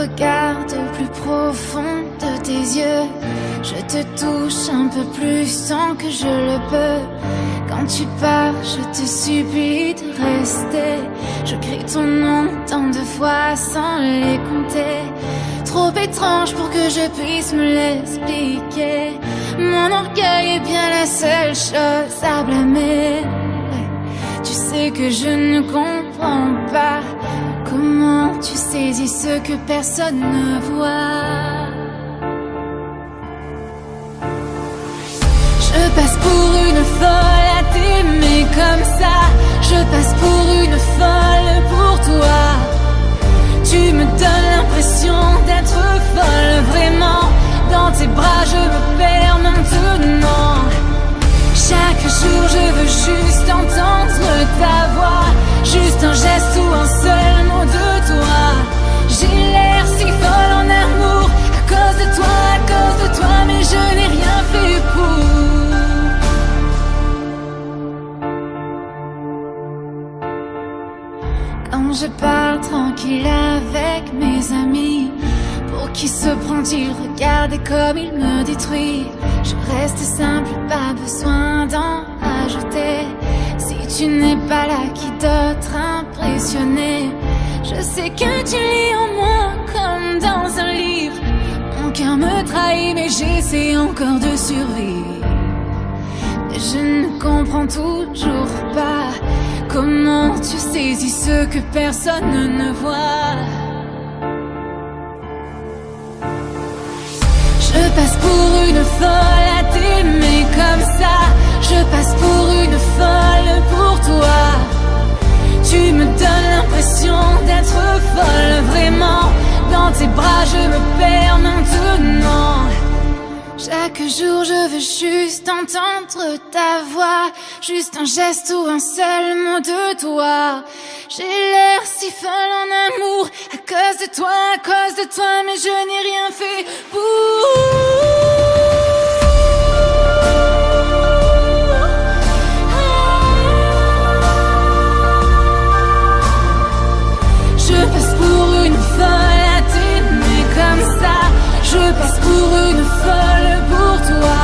regarde au plus profond de tes yeux. Je te touche un peu plus sans que je le peux. Quand tu pars, je te supplie de rester. Je crie ton nom tant de fois sans les compter. Trop étrange pour que je puisse me l'expliquer. Mon orgueil est bien la seule chose à blâmer. Tu sais que je ne comprends pas comment tu saisis ce que personne ne voit. Je passe pour une folle à t'aimer comme ça. Je passe pour une folle pour toi. Tu me donnes l'impression d'être folle, vraiment. Dans tes bras je me perds maintenant. Chaque jour je veux juste entendre ta voix. Juste un geste ou un seul mot de toi. J'ai l'air si folle en amour à cause de toi, mais je n'ai rien fait pour. Quand je parle tranquille avec mes amis, pour qui se prend-il? Regardez comme il me détruit. Je reste simple, pas besoin d'en ajouter. Si tu n'es pas là, qui d'autre impressionner? Je sais que tu lis en moi comme dans un livre. Mon cœur me trahit mais j'essaie encore de survivre. Mais je ne comprends toujours pas comment tu saisis ce que personne ne voit. Je passe pour une folle à t'aimer comme ça. Je passe pour une folle pour toi. Tu me donnes l'impression d'être folle, vraiment. Dans tes bras je me perds maintenant. Chaque jour je veux juste entendre ta voix. Juste un geste ou un seul mot de toi. J'ai l'air si folle en amour à cause de toi, mais je n'ai rien fait pour. Je passe pour une folle à t'aimer comme ça. Je passe pour une folle pour toi.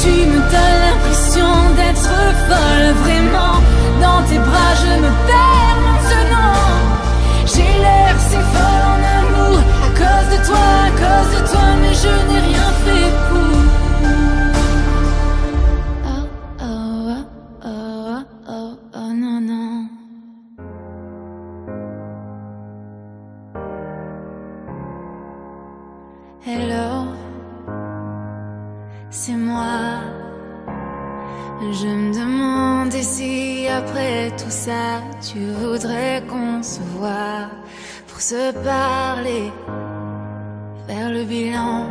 Tu me donnes l'impression d'être folle, vraiment. Dans tes bras je me perds maintenant. J'ai l'air si folle en amour à cause de toi, mais je n'ai rien fait pour. Oh, oh, oh, oh, oh, oh, non, non. Hello, c'est moi. Je me demandais si après tout ça tu voudrais qu'on se voie pour se parler, faire le bilan.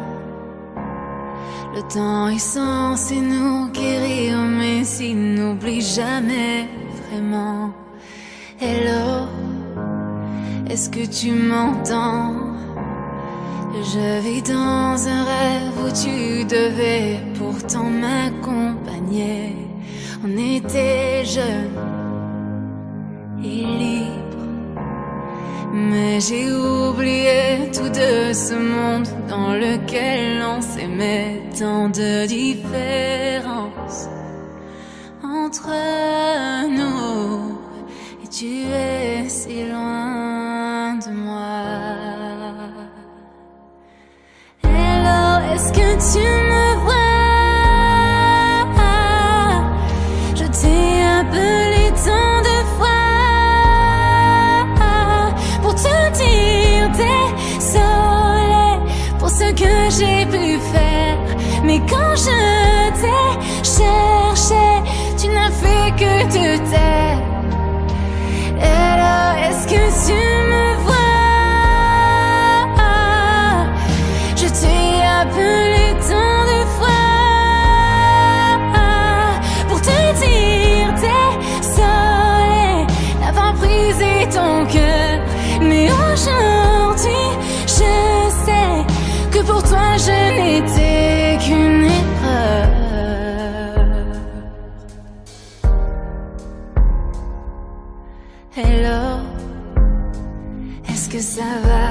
Le temps est censé nous guérir, mais s'il n'oublie jamais vraiment. Hello, est-ce que tu m'entends? Je vis dans un rêve où tu devais pourtant m'accompagner. On était jeunes et libres, mais j'ai oublié tout de ce monde dans lequel on s'aimait. Tant de différences entre nous, et tu es si loin de moi. Est-ce que tu me vois? Je t'ai appelé tant de fois pour te dire désolé pour ce que j'ai pu faire. Mais quand je t'ai cherché, tu n'as fait que te taire. Alors est-ce que tu me vois? Appelé tant de fois pour te dire désolé d'avoir brisé ton cœur. Mais aujourd'hui je sais que pour toi je n'étais qu'une erreur. Hello, est-ce que ça va?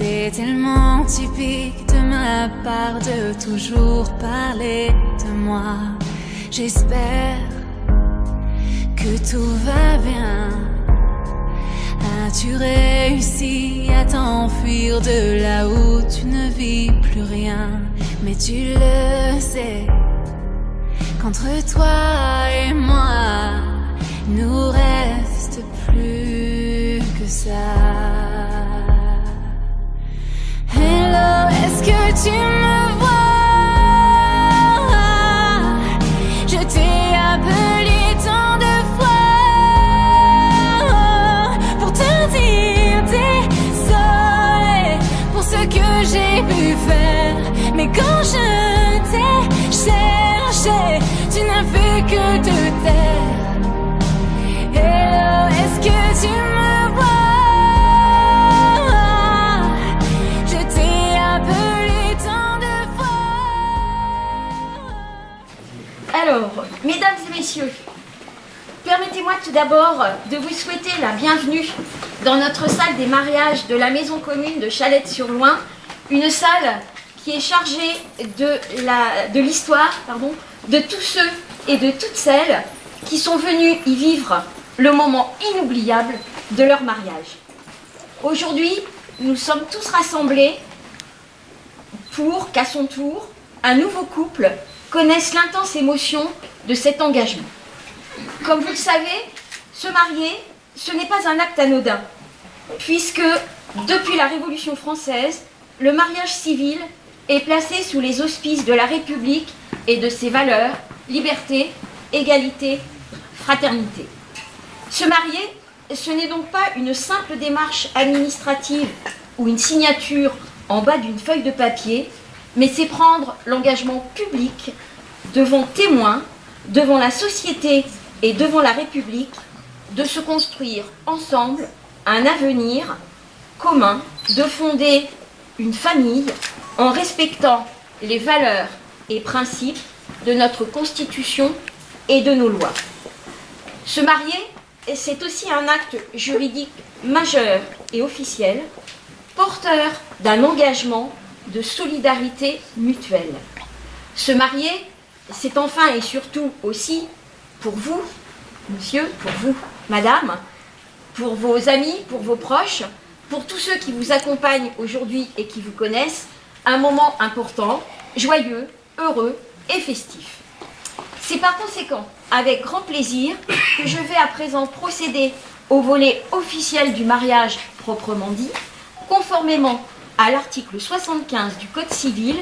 C'est tellement typique de ma part de toujours parler de moi. J'espère que tout va bien. As-tu réussi à t'enfuir de là où tu ne vis plus rien? Mais tu le sais qu'entre toi et moi, nous reste plus que ça. Hello, est-ce que tu me vois? Je t'ai appelé tant de fois pour te dire désolé pour ce que j'ai pu faire. Mais quand je t'ai cherché, tu n'as fait que te taire. Hello, est-ce que tu me vois? Je t'ai appelé tant de fois. Alors, mesdames et messieurs, permettez-moi tout d'abord de vous souhaiter la bienvenue dans notre salle des mariages de la maison commune de Chalette-sur-Loing, une salle qui est chargée de l'histoire, de tous ceux et de toutes celles qui sont venus y vivre le moment inoubliable de leur mariage. Aujourd'hui, nous sommes tous rassemblés pour qu'à son tour, un nouveau couple connaisse l'intense émotion de cet engagement. Comme vous le savez, se marier, ce n'est pas un acte anodin, puisque depuis la Révolution française, le mariage civil est placé sous les auspices de la République et de ses valeurs, liberté, égalité, fraternité. Se marier, ce n'est donc pas une simple démarche administrative ou une signature en bas d'une feuille de papier, mais c'est prendre l'engagement public devant témoins, devant la société et devant la République, de se construire ensemble un avenir commun, de fonder une famille en respectant les valeurs et principes de notre Constitution et de nos lois. Se marier, c'est aussi un acte juridique majeur et officiel, porteur d'un engagement de solidarité mutuelle. Se marier, c'est enfin et surtout aussi pour vous, monsieur, pour vous, madame, pour vos amis, pour vos proches, pour tous ceux qui vous accompagnent aujourd'hui et qui vous connaissent, un moment important, joyeux, heureux et festif. C'est par conséquent avec grand plaisir que je vais à présent procéder au volet officiel du mariage proprement dit, conformément à l'article 75 du Code civil,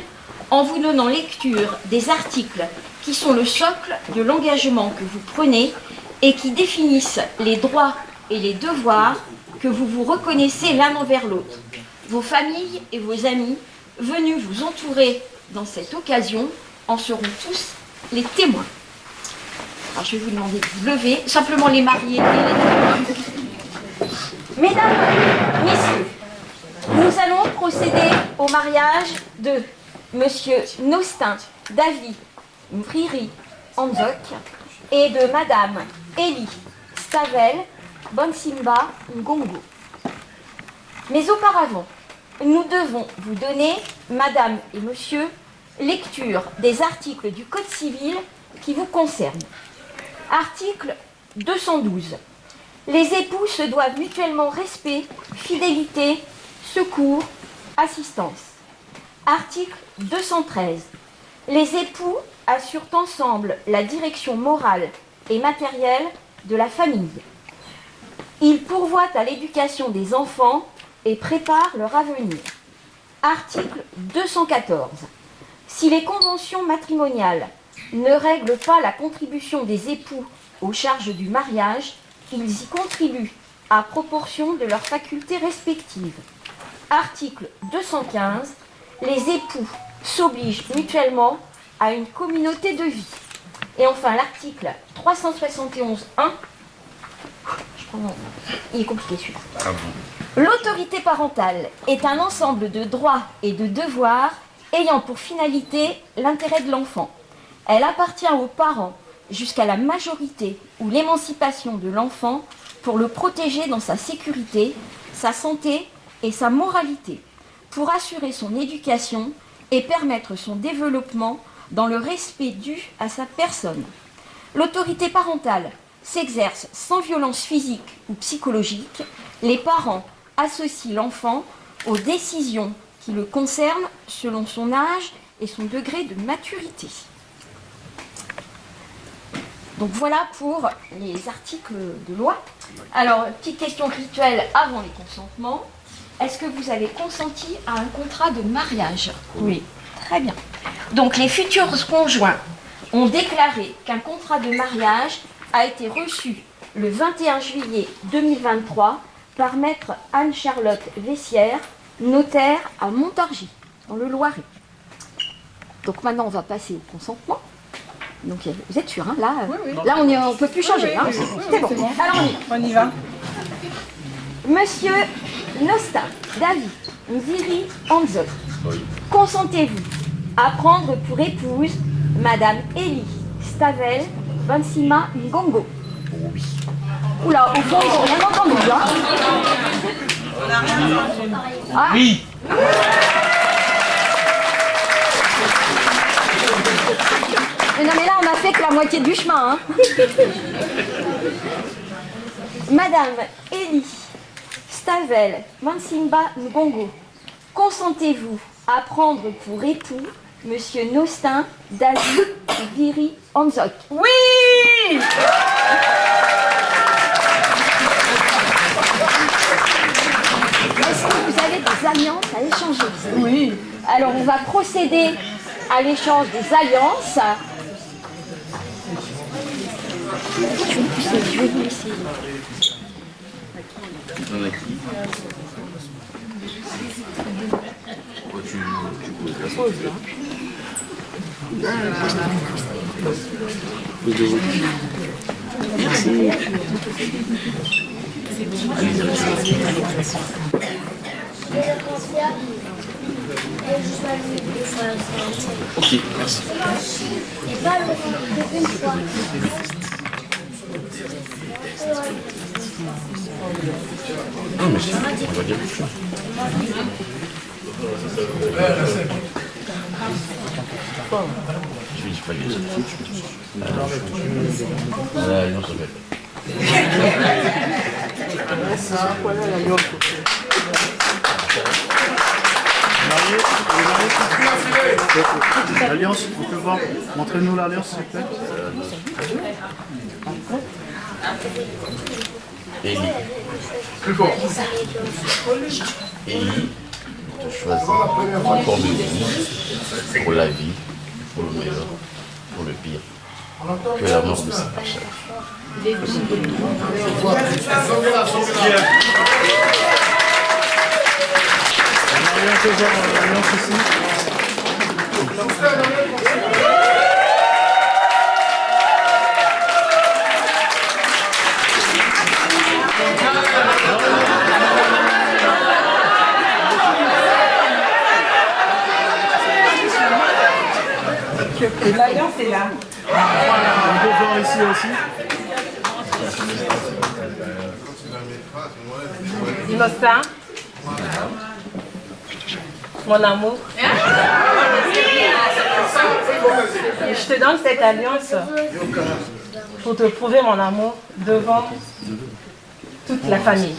en vous donnant lecture des articles qui sont le socle de l'engagement que vous prenez et qui définissent les droits et les devoirs que vous vous reconnaissez l'un envers l'autre. Vos familles et vos amis venus vous entourer dans cette occasion en seront tous les témoins. Alors je vais vous demander de vous lever, simplement les mariés et les témoins. Mesdames, messieurs, nous allons procéder au mariage de Monsieur Nostin David Mvriri Anzok et de Madame Elie Stavel Bonsimba Ngongo. Mais auparavant, nous devons vous donner, Madame et Monsieur, lecture des articles du Code civil qui vous concernent. Article 212. Les époux se doivent mutuellement respect, fidélité, secours, assistance. Article 213. Les époux assurent ensemble la direction morale et matérielle de la famille. Ils pourvoient à l'éducation des enfants et préparent leur avenir. Article 214. Si les conventions matrimoniales ne règlent pas la contribution des époux aux charges du mariage, ils y contribuent à proportion de leurs facultés respectives. Article 215. Les époux s'obligent mutuellement à une communauté de vie. Et enfin, l'article 371.1. Il est compliqué celui-là. Ah bon. L'autorité parentale est un ensemble de droits et de devoirs ayant pour finalité l'intérêt de l'enfant. Elle appartient aux parents jusqu'à la majorité ou l'émancipation de l'enfant pour le protéger dans sa sécurité, sa santé et sa moralité. pour assurer son éducation et permettre son développement dans le respect dû à sa personne. L'autorité parentale s'exerce sans violence physique ou psychologique. Les parents associent l'enfant aux décisions qui le concernent selon son âge et son degré de maturité. Donc voilà pour les articles de loi. Alors, petite question rituelle avant les consentements. Est-ce que vous avez consenti à un contrat de mariage? Oui. Très bien. Donc les futurs conjoints ont déclaré qu'un contrat de mariage a été reçu le 21 juillet 2023 par maître Anne-Charlotte Vessière, notaire à Montargis, dans le Loiret. Donc maintenant, on va passer au consentement. Donc vous êtes sûr, hein, là, oui. Là on ne peut plus changer. Oui, c'est bon. Alors on y va. Monsieur Nostin David Nziri Anzot, consentez-vous à prendre pour épouse Madame Élie Stavel Bansima Ngongo? Oui. Oula, au fond, ils n'ont rien entendu, hein? Ah. Oui. Non mais là on a fait que la moitié du chemin, hein. Madame Élie Stavel Mansimba Ngongo, consentez-vous à prendre pour époux Monsieur Nostin David Viri Anzok? Oui. Est-ce que vous avez des alliances à échanger? Oui. Alors on va procéder à l'échange des alliances. Je vais vous laisser. On a qui? Pourquoi tu poses là? Merci. Ok, merci. Non, mais on va dire quelque chose. Je dis pas bien. Non, ça fait. L'alliance, on peut voir. Montrez-nous l'alliance, s'il vous plaît. Élie. Plus fort. Élie, on te choisit pour le vie, pour la vie, pour le meilleur, pour le pire. Que la mort ne sépare pas. On peut voir l'alliance ici. L'alliance est là. On peut voir ici aussi. Innocent. Mon amour. Je te donne cette alliance pour te prouver mon amour devant toute la famille.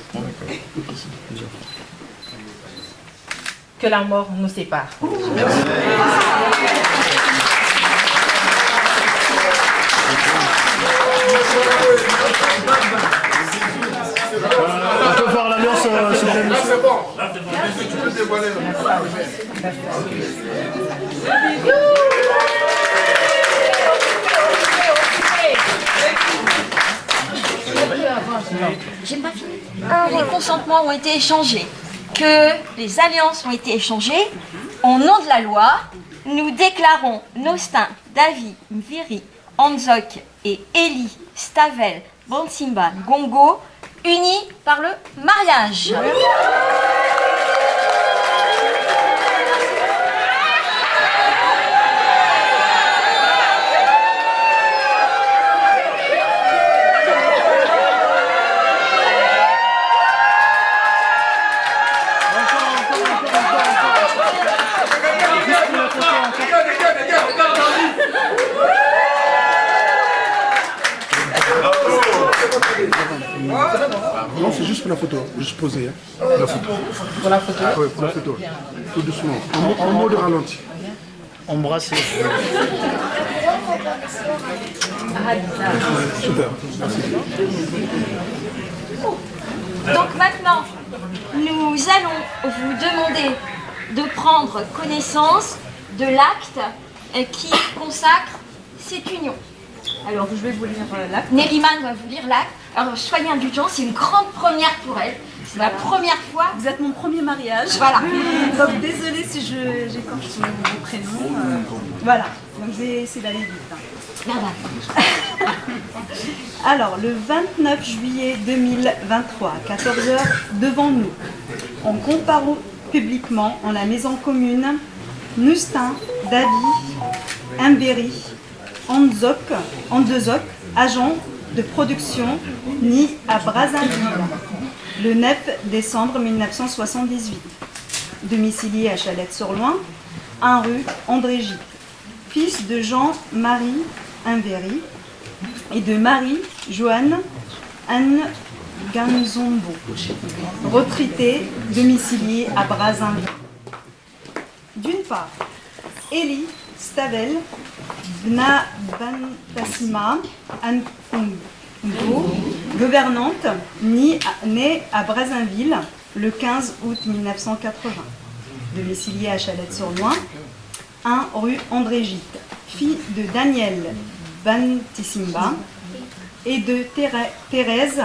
Que la mort nous sépare. On peut voir l'alliance sur le Là, c'est bon. Tu peux dévoiler. J'ai pas fini. Les consentements ont été échangés, que les alliances ont été échangées. Au nom de la loi, nous déclarons Nostin David Mviri Anzok et Élie Stavel Bansimba Ngongo unis par le mariage. Encore. Non, c'est juste pour la photo, juste poser. Hein. La photo. Pour la photo. Oui, pour la photo. Tout doucement. En mode ralenti. Embrasser. Super, merci. Donc maintenant, nous allons vous demander de prendre connaissance de l'acte qui consacre cette union. Alors, je vais vous lire l'acte. Neriman va vous lire l'acte. Alors, soyez indulgents, c'est une grande première pour elle. C'est la première fois. Vous êtes mon premier mariage. Voilà. Donc, désolée si j'écorche vos prénoms. Voilà. Donc, je vais essayer d'aller vite. Merde. Alors, le 29 juillet 2023, à 14h, devant nous, en comparant publiquement en la maison commune Nustin, David, Mberi, Andezok, agent de production, né à Brazzaville, le 9 décembre 1978, domicilié à Chalette-sur-Loing, 1 rue André Gide, fils de Jean-Marie Mberi et de Marie-Joanne Anne Ganzombo, retraité, domicilié à Brazzaville. D'une part, Elie Stavel, Bna Bantassima Ankongo, gouvernante, née à Brazzaville le 15 août 1980, domiciliée à Chalette-sur-Loing, 1 rue André Gide, fille de Daniel Bantissimba et de Thérèse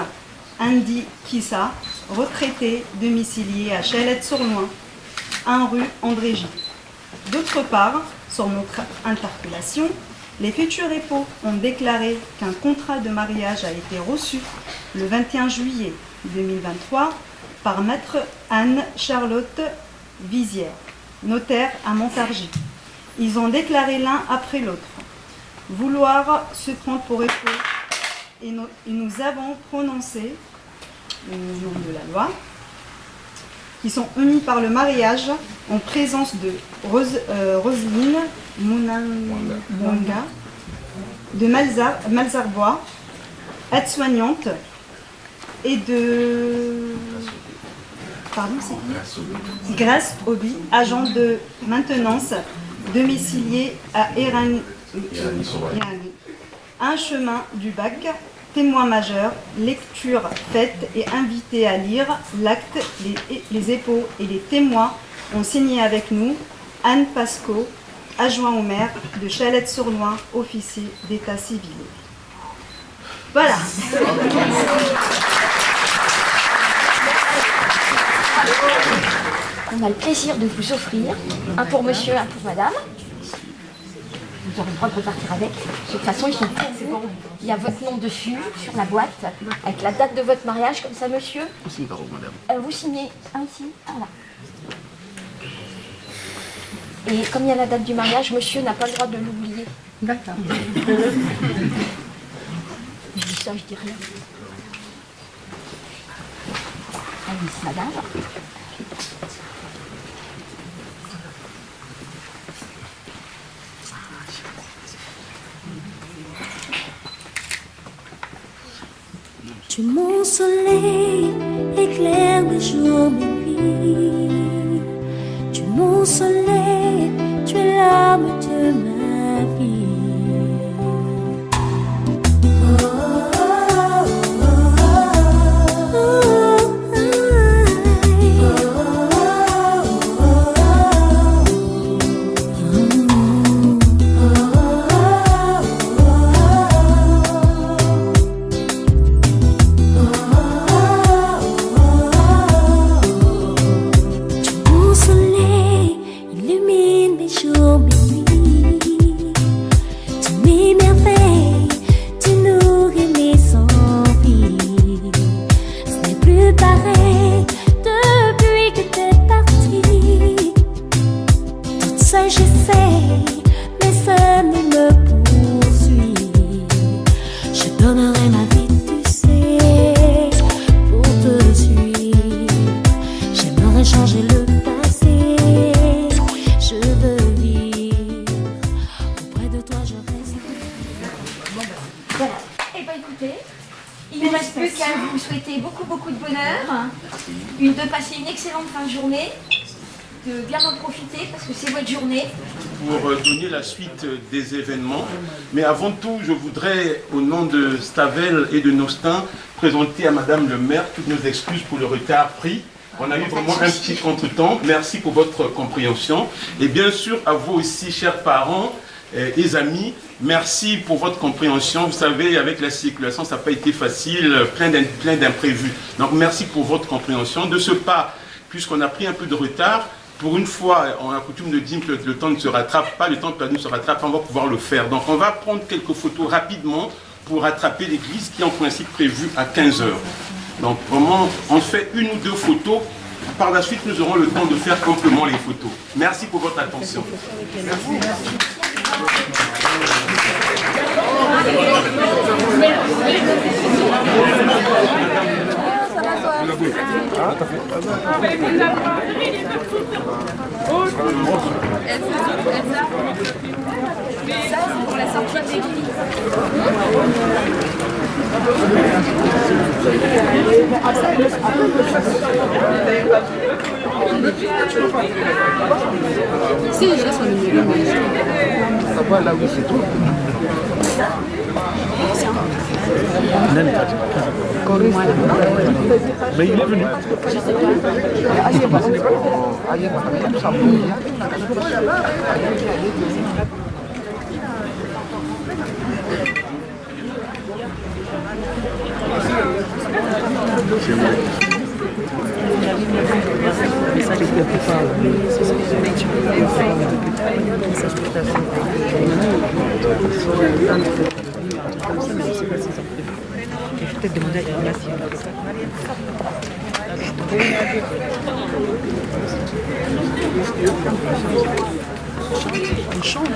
Andy Kissa, retraitée, domiciliée à Chalette-sur-Loing, 1 rue André Gide. D'autre part, sur notre interpellation, les futurs époux ont déclaré qu'un contrat de mariage a été reçu le 21 juillet 2023 par maître Anne-Charlotte Vizière, notaire à Montargis. Ils ont déclaré l'un après l'autre vouloir se prendre pour époux et nous avons prononcé, au nom de la loi, qui sont unis par le mariage en présence de Roselyne Mounanga de Malzarbois, aide-soignante, et de Grâce Obi, agent de maintenance domicilié à Irani. Un chemin du bac, témoin majeur, lecture faite et invité à lire l'acte. Les époux et les témoins ont signé avec nous Anne Pasco, adjoint au maire de Chalette-sur-Loing, officier d'état civil. Voilà. On a le plaisir de vous offrir un pour monsieur, un pour madame. Vous aurez le droit de repartir avec. De toute façon, ils sont pour vous. Il y a votre nom dessus, sur la boîte, avec la date de votre mariage, comme ça, monsieur. Vous signez un aussi. Voilà. Et comme il y a la date du mariage, monsieur n'a pas le droit de l'oublier. D'accord. Je dis ça, je dis rien. Allez, madame. Tu es mon soleil, éclaire mes jours, mes nuits. Tu es mon soleil, tu es l'âme de ma vie. Il ne reste plus qu'à vous souhaiter beaucoup de bonheur, de passer une excellente fin de journée, de bien en profiter parce que c'est votre journée. Pour donner la suite des événements. Mais avant tout, je voudrais, au nom de Stavel et de Nostin, présenter à Madame le maire toutes nos excuses pour le retard pris. On a eu vraiment un petit contretemps. Merci pour votre compréhension. Et bien sûr, à vous aussi, chers parents et amis, merci pour votre compréhension. Vous savez, avec la circulation, ça n'a pas été facile, plein d'imprévus. Donc, merci pour votre compréhension. De ce pas, puisqu'on a pris un peu de retard, pour une fois, on a coutume de dire que le temps ne se rattrape pas, le temps perdu ne se rattrape, on va pouvoir le faire. Donc, on va prendre quelques photos rapidement pour rattraper l'église qui est en principe prévue à 15 h. Donc vraiment, on fait une ou deux photos. Par la suite, nous aurons le temps de faire amplement les photos. Merci pour votre attention. Pour la sortie de l'église. Si, j'ai son numéro. Ça va là où c'est tout. Mais il est venu. Je te demandais la relation. On chante.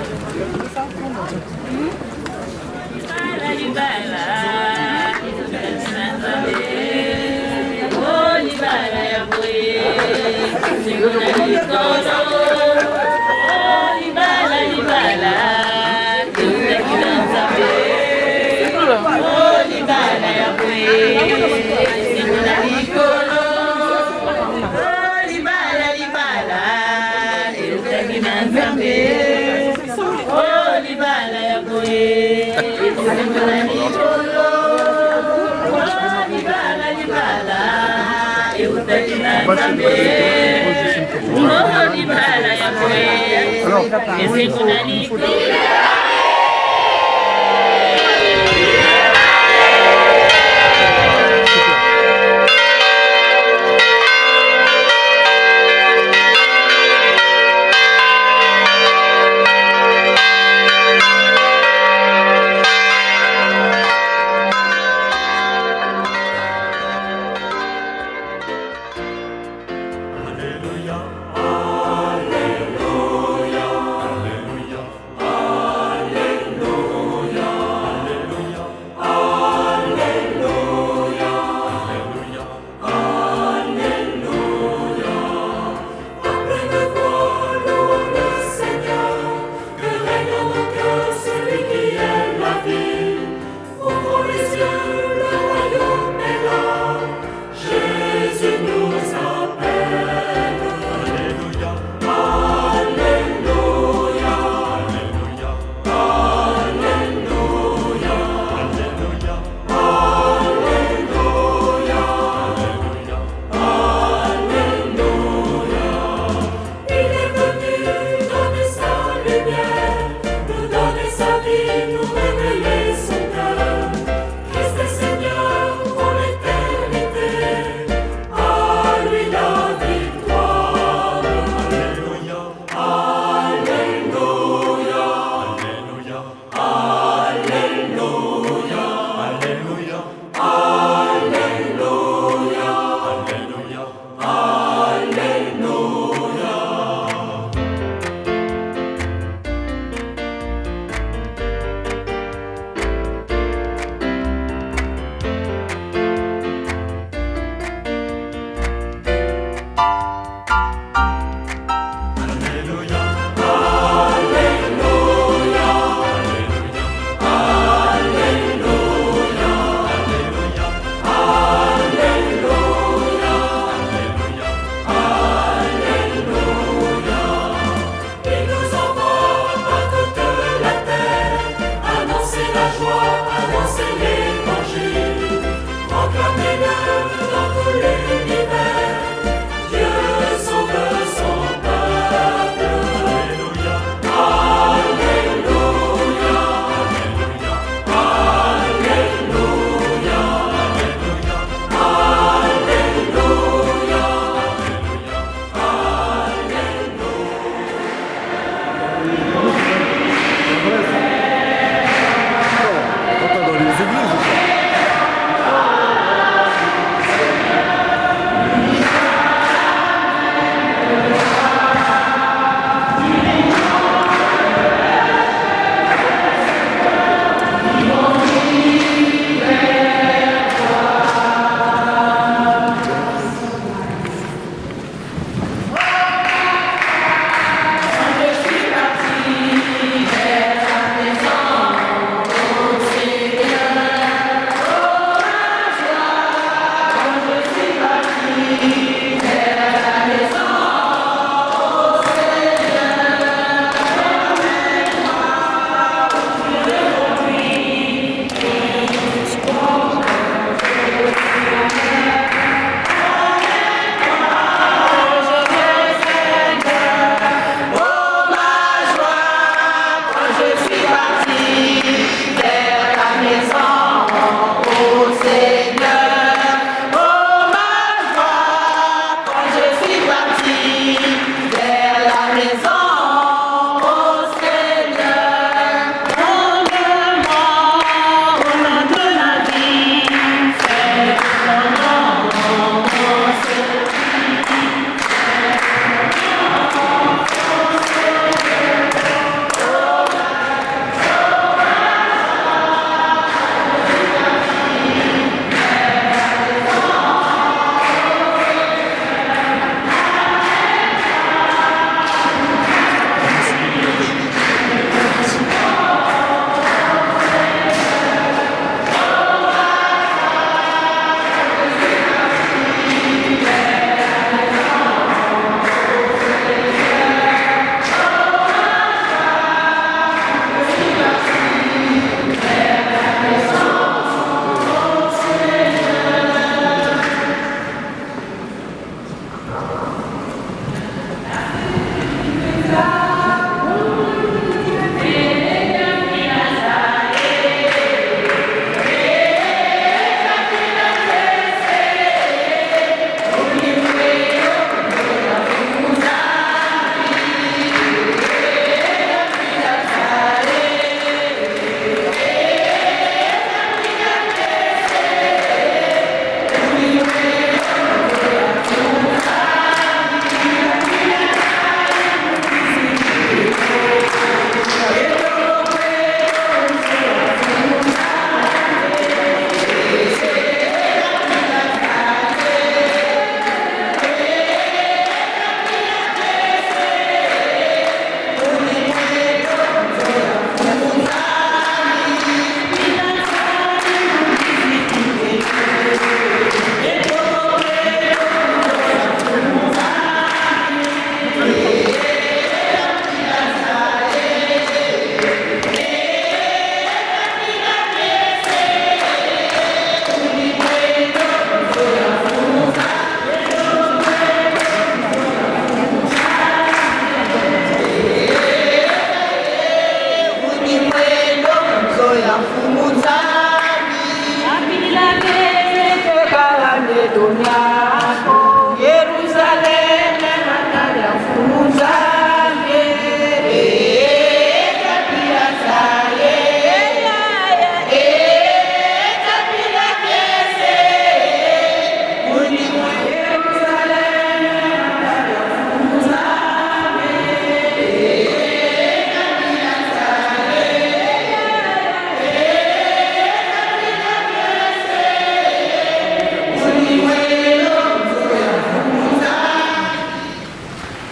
Alléluia, Alléluia, Alléluia,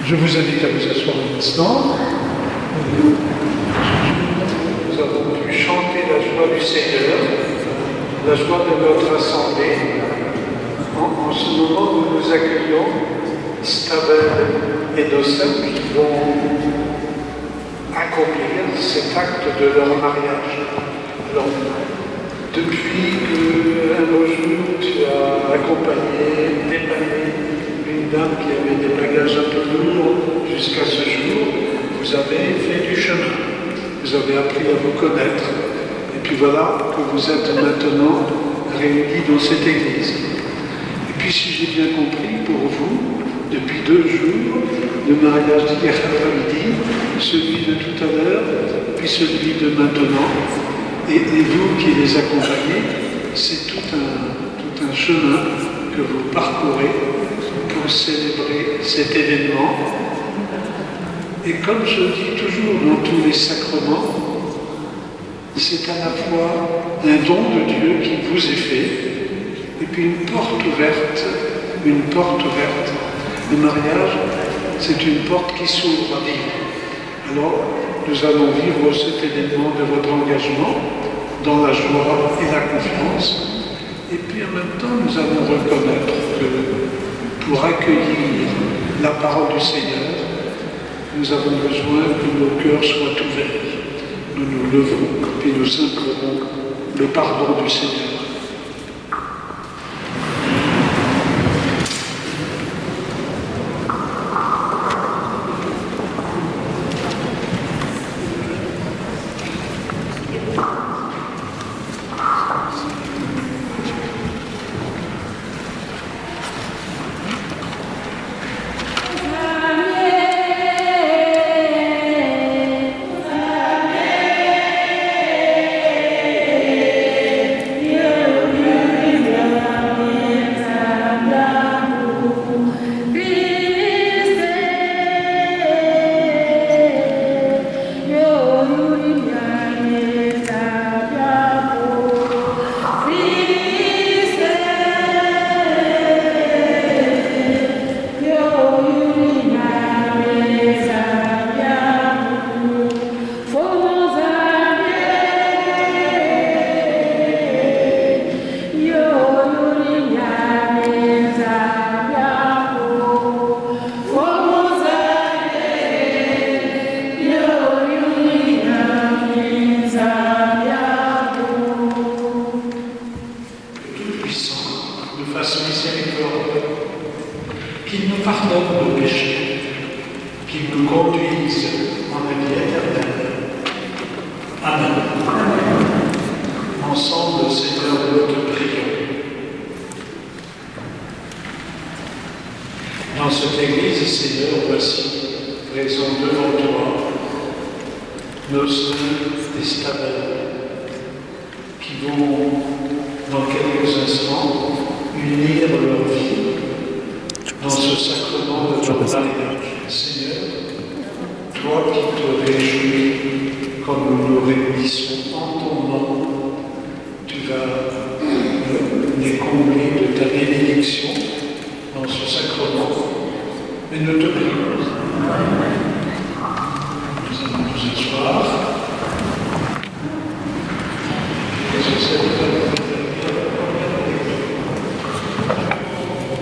Je vous invite à vous asseoir un instant. Nous avons pu chanter la joie du Seigneur, la joie de notre assemblée. En ce moment, nous accueillons Stavel et Nosem qui vont accomplir cet acte de leur mariage. Alors, depuis qu'un beau jour tu as accompagné, dépanné une dame qui avait des bagages un peu lourds jusqu'à ce jour, vous avez fait du chemin. Vous avez appris à vous connaître. Et puis voilà que vous êtes maintenant réunis dans cette église. Et puis si j'ai bien compris, pour vous, depuis 2 jours, le mariage d'hier après-midi, celui de tout à l'heure, puis celui de maintenant, et vous qui les accompagnez, c'est tout un chemin que vous parcourez pour célébrer cet événement. Et comme je dis toujours dans tous les sacrements, c'est à la fois un don de Dieu qui vous est fait, et puis une porte ouverte. Le mariage, c'est une porte qui s'ouvre à vivre. Alors, nous allons vivre cet événement de votre engagement dans la joie et la confiance. Et puis en même temps, nous allons reconnaître que pour accueillir la parole du Seigneur, nous avons besoin que nos cœurs soient ouverts. Nous nous levons et nous implorons le pardon du Seigneur.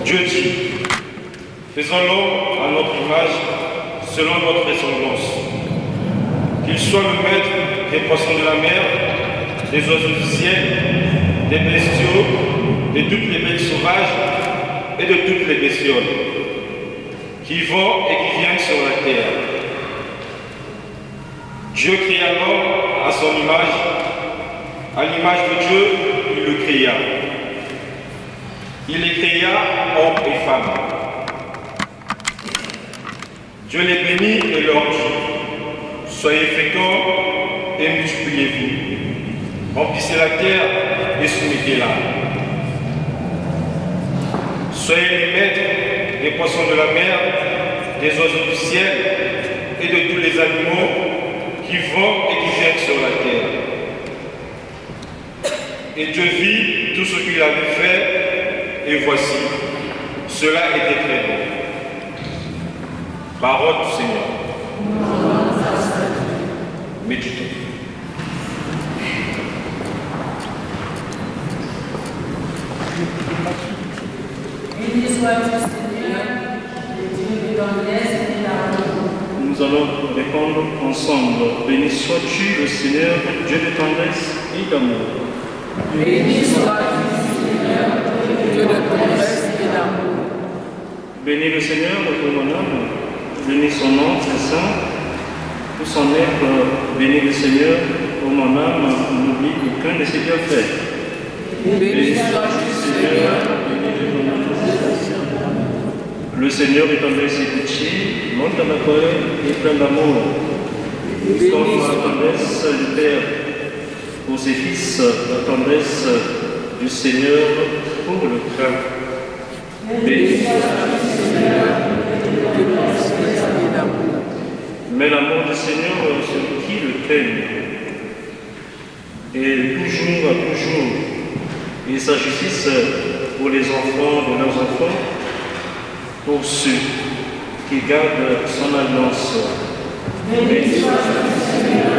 Dieu dit, faisons l'homme à notre image, selon notre ressemblance. Qu'il soit le maître des poissons de la mer, des oiseaux du ciel, des bestiaux, de toutes les bêtes sauvages et de toutes les bestioles, qui vont et qui viennent sur la terre. Dieu créa l'homme à son image, à l'image de Dieu, il le créa. Il les créa, hommes et femmes. Dieu les bénit et leur dit, soyez féconds et multipliez-vous. Remplissez la terre et soumettez-la. Soyez les maîtres des poissons de la mer, des oiseaux du ciel et de tous les animaux qui vont et qui viennent sur la terre. Et Dieu vit tout ce qu'il avait fait, et voici, cela était très bon. Parole du Seigneur. Méditons. Béni soit-tu, Seigneur, le Dieu de tendresse et d'amour. Nous allons répondre ensemble. Béni sois-tu, le Seigneur, Dieu de tendresse et d'amour. Béni sois-tu, Seigneur, Dieu de tendresse et d'amour. Bénis le Seigneur, ô mon âme, bénis son nom, très saint, tout son être, bénis le Seigneur, ô mon âme, n'oublie aucun de ses bienfaits. Béni sois-tu, Seigneur, le Seigneur est tendresse et pitié, monte à la colère et plein d'amour. Comme la tendresse du Père pour ses fils, la tendresse du Seigneur pour le craint. Béni sois-tu, Seigneur, mais l'amour du Seigneur, celui qui le craignent, et toujours à toujours, et sa justice pour les enfants de leurs enfants, pour ceux qui gardent son alliance. Béni sois-tu, Seigneur.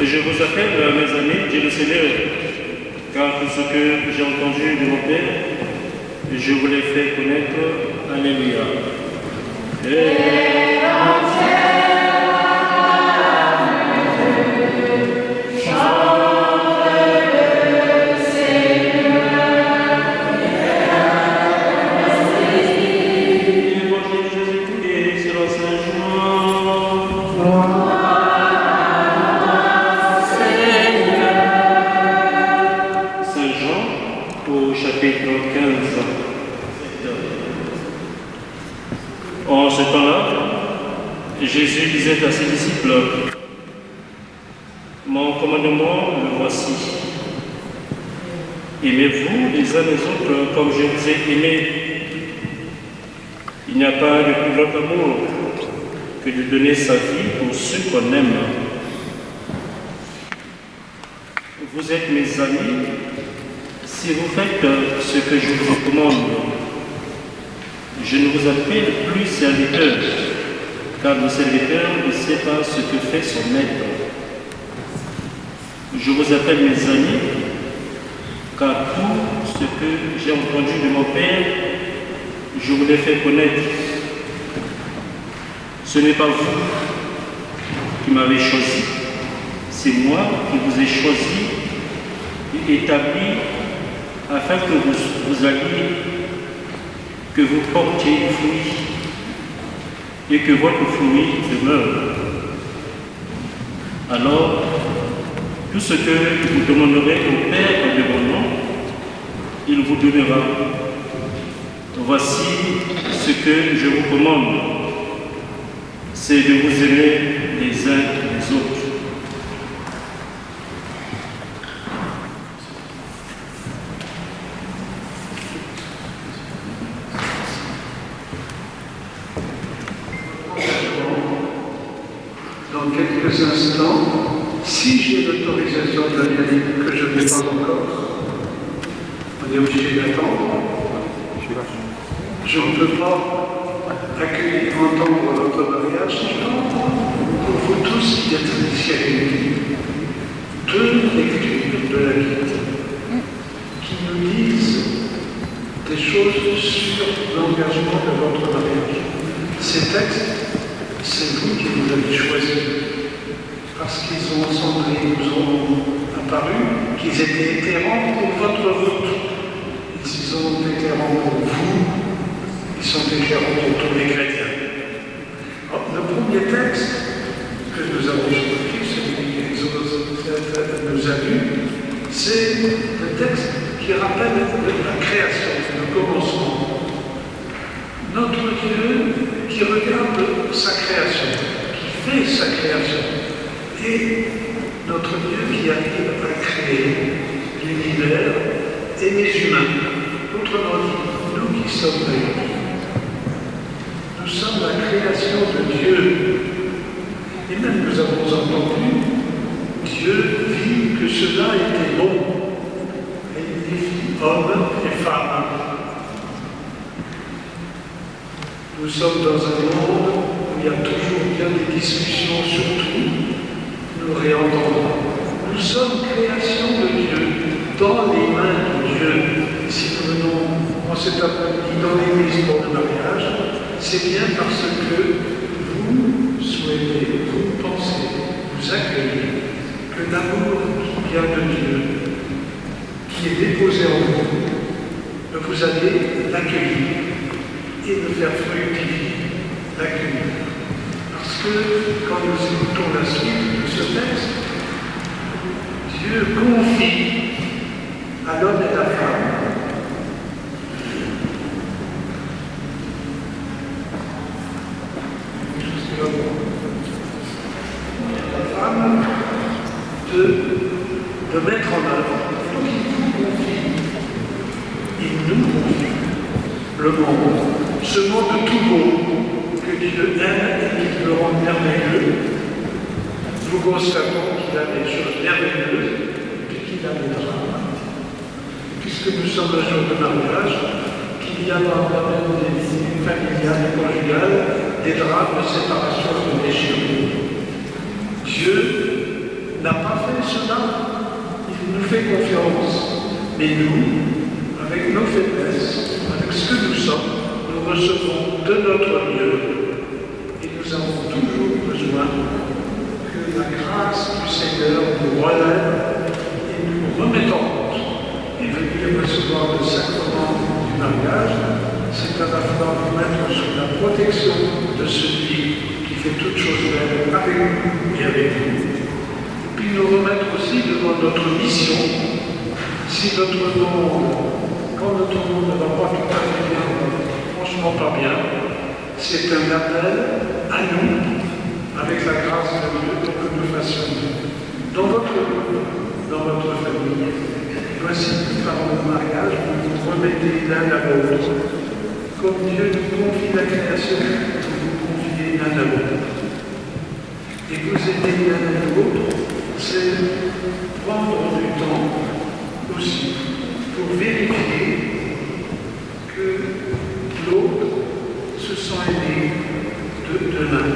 Je vous appelle, mes amis, dit le Seigneur, car tout ce que j'ai entendu de mon Père, je vous l'ai fait connaître. Alléluia. En ce temps-là, Jésus disait à ses disciples, « Mon commandement, le voici. Aimez-vous les uns les autres comme je vous ai aimés. Il n'y a pas de plus grand amour que de donner sa vie pour ceux qu'on aime. Vous êtes mes amis si vous faites ce que je vous commande. Je ne vous appelle plus serviteur, car le serviteur ne sait pas ce que fait son maître. Je vous appelle mes amis, car tout ce que j'ai entendu de mon Père, je vous l'ai fait connaître. Ce n'est pas vous qui m'avez choisi, c'est moi qui vous ai choisi et établi afin que vous alliez, que vous portiez du fruit et que votre fruit demeure. Alors, tout ce que vous demanderez au Père de mon nom, il vous donnera. Voici ce que je vous commande, c'est de vous aimer les uns les autres. Dans quelques instants, si j'ai l'autorisation de la mairie que je n'ai pas encore, on est obligé d'attendre. Je ne peux pas accueillir, entendre votre mariage. Pour vous tous, il y a traditionnalité. Deux lectures de la Bible qui nous disent des choses sur l'engagement de votre mariage. Ces textes, c'est vous qui nous avez choisis, parce qu'ils ont ensemble, nous ont paru qu'ils étaient éclairants pour votre route. Et s'ils sont éclairants pour vous, ils sont éclairants pour tous les chrétiens. Alors, le premier texte que nous avons choisi, celui qu'Exode nous a lu, c'est le texte qui rappelle la création, le commencement. Notre Dieu qui regarde sa création, qui fait sa création, et notre Dieu qui arrive à créer l'univers et les humains. Autrement dit, nous qui sommes réunis, nous sommes la création de Dieu. Et même nous avons entendu, Dieu vit que cela était bon. Et il dit hommes et femmes. Nous sommes dans un monde où il y a toujours bien des discussions sur tout. Nous réentendons. Nous sommes création de Dieu, dans les mains de Dieu. Si nous venons en cet après-midi dans l'église pour le mariage, c'est bien parce que vous souhaitez, vous pensez, vous accueillez que l'amour qui vient de Dieu, qui est déposé en vous, vous allez l'accueillir et le faire fructifier, l'accueillir. Parce que quand nous écoutons la suite de ce texte, Dieu confie à l'homme et à la femme de mettre en œuvre. Donc il vous confie, il nous confie le monde, ce monde tout beau que Dieu aime et qu'il veut rendre merveilleux. Nous constatons qu'il a des choses merveilleuses et qu'il a des drames. Puisque nous sommes un jour de mariage, qu'il y a dans la même des vies familiales et conjugales des drames de séparation et de déchirure. Dieu n'a pas fait cela, il nous fait confiance. Mais nous, avec nos faiblesses, avec ce que nous sommes, nous recevons de notre Dieu. Et nous avons toujours besoin que la grâce du Seigneur nous relève et nous remette en route. Et venir recevoir le sacrement du mariage, c'est à la fois nous mettre sous la protection de celui qui fait toutes choses belles avec nous et avec vous. Puis nous remettre aussi devant notre mission. Si notre monde, quand notre monde ne va pas tout à fait bien, franchement pas bien, c'est un appel à nous, avec la grâce de Dieu, pour que nous fassions dans votre couple, dans votre famille. Voici par le mariage, vous vous remettez l'un à l'autre. Comme Dieu nous confie la création, vous vous confiez l'un à l'autre. Et vous aidez l'un à l'autre, c'est prendre du temps aussi pour vérifier que l'autre se sent aimé de l'un.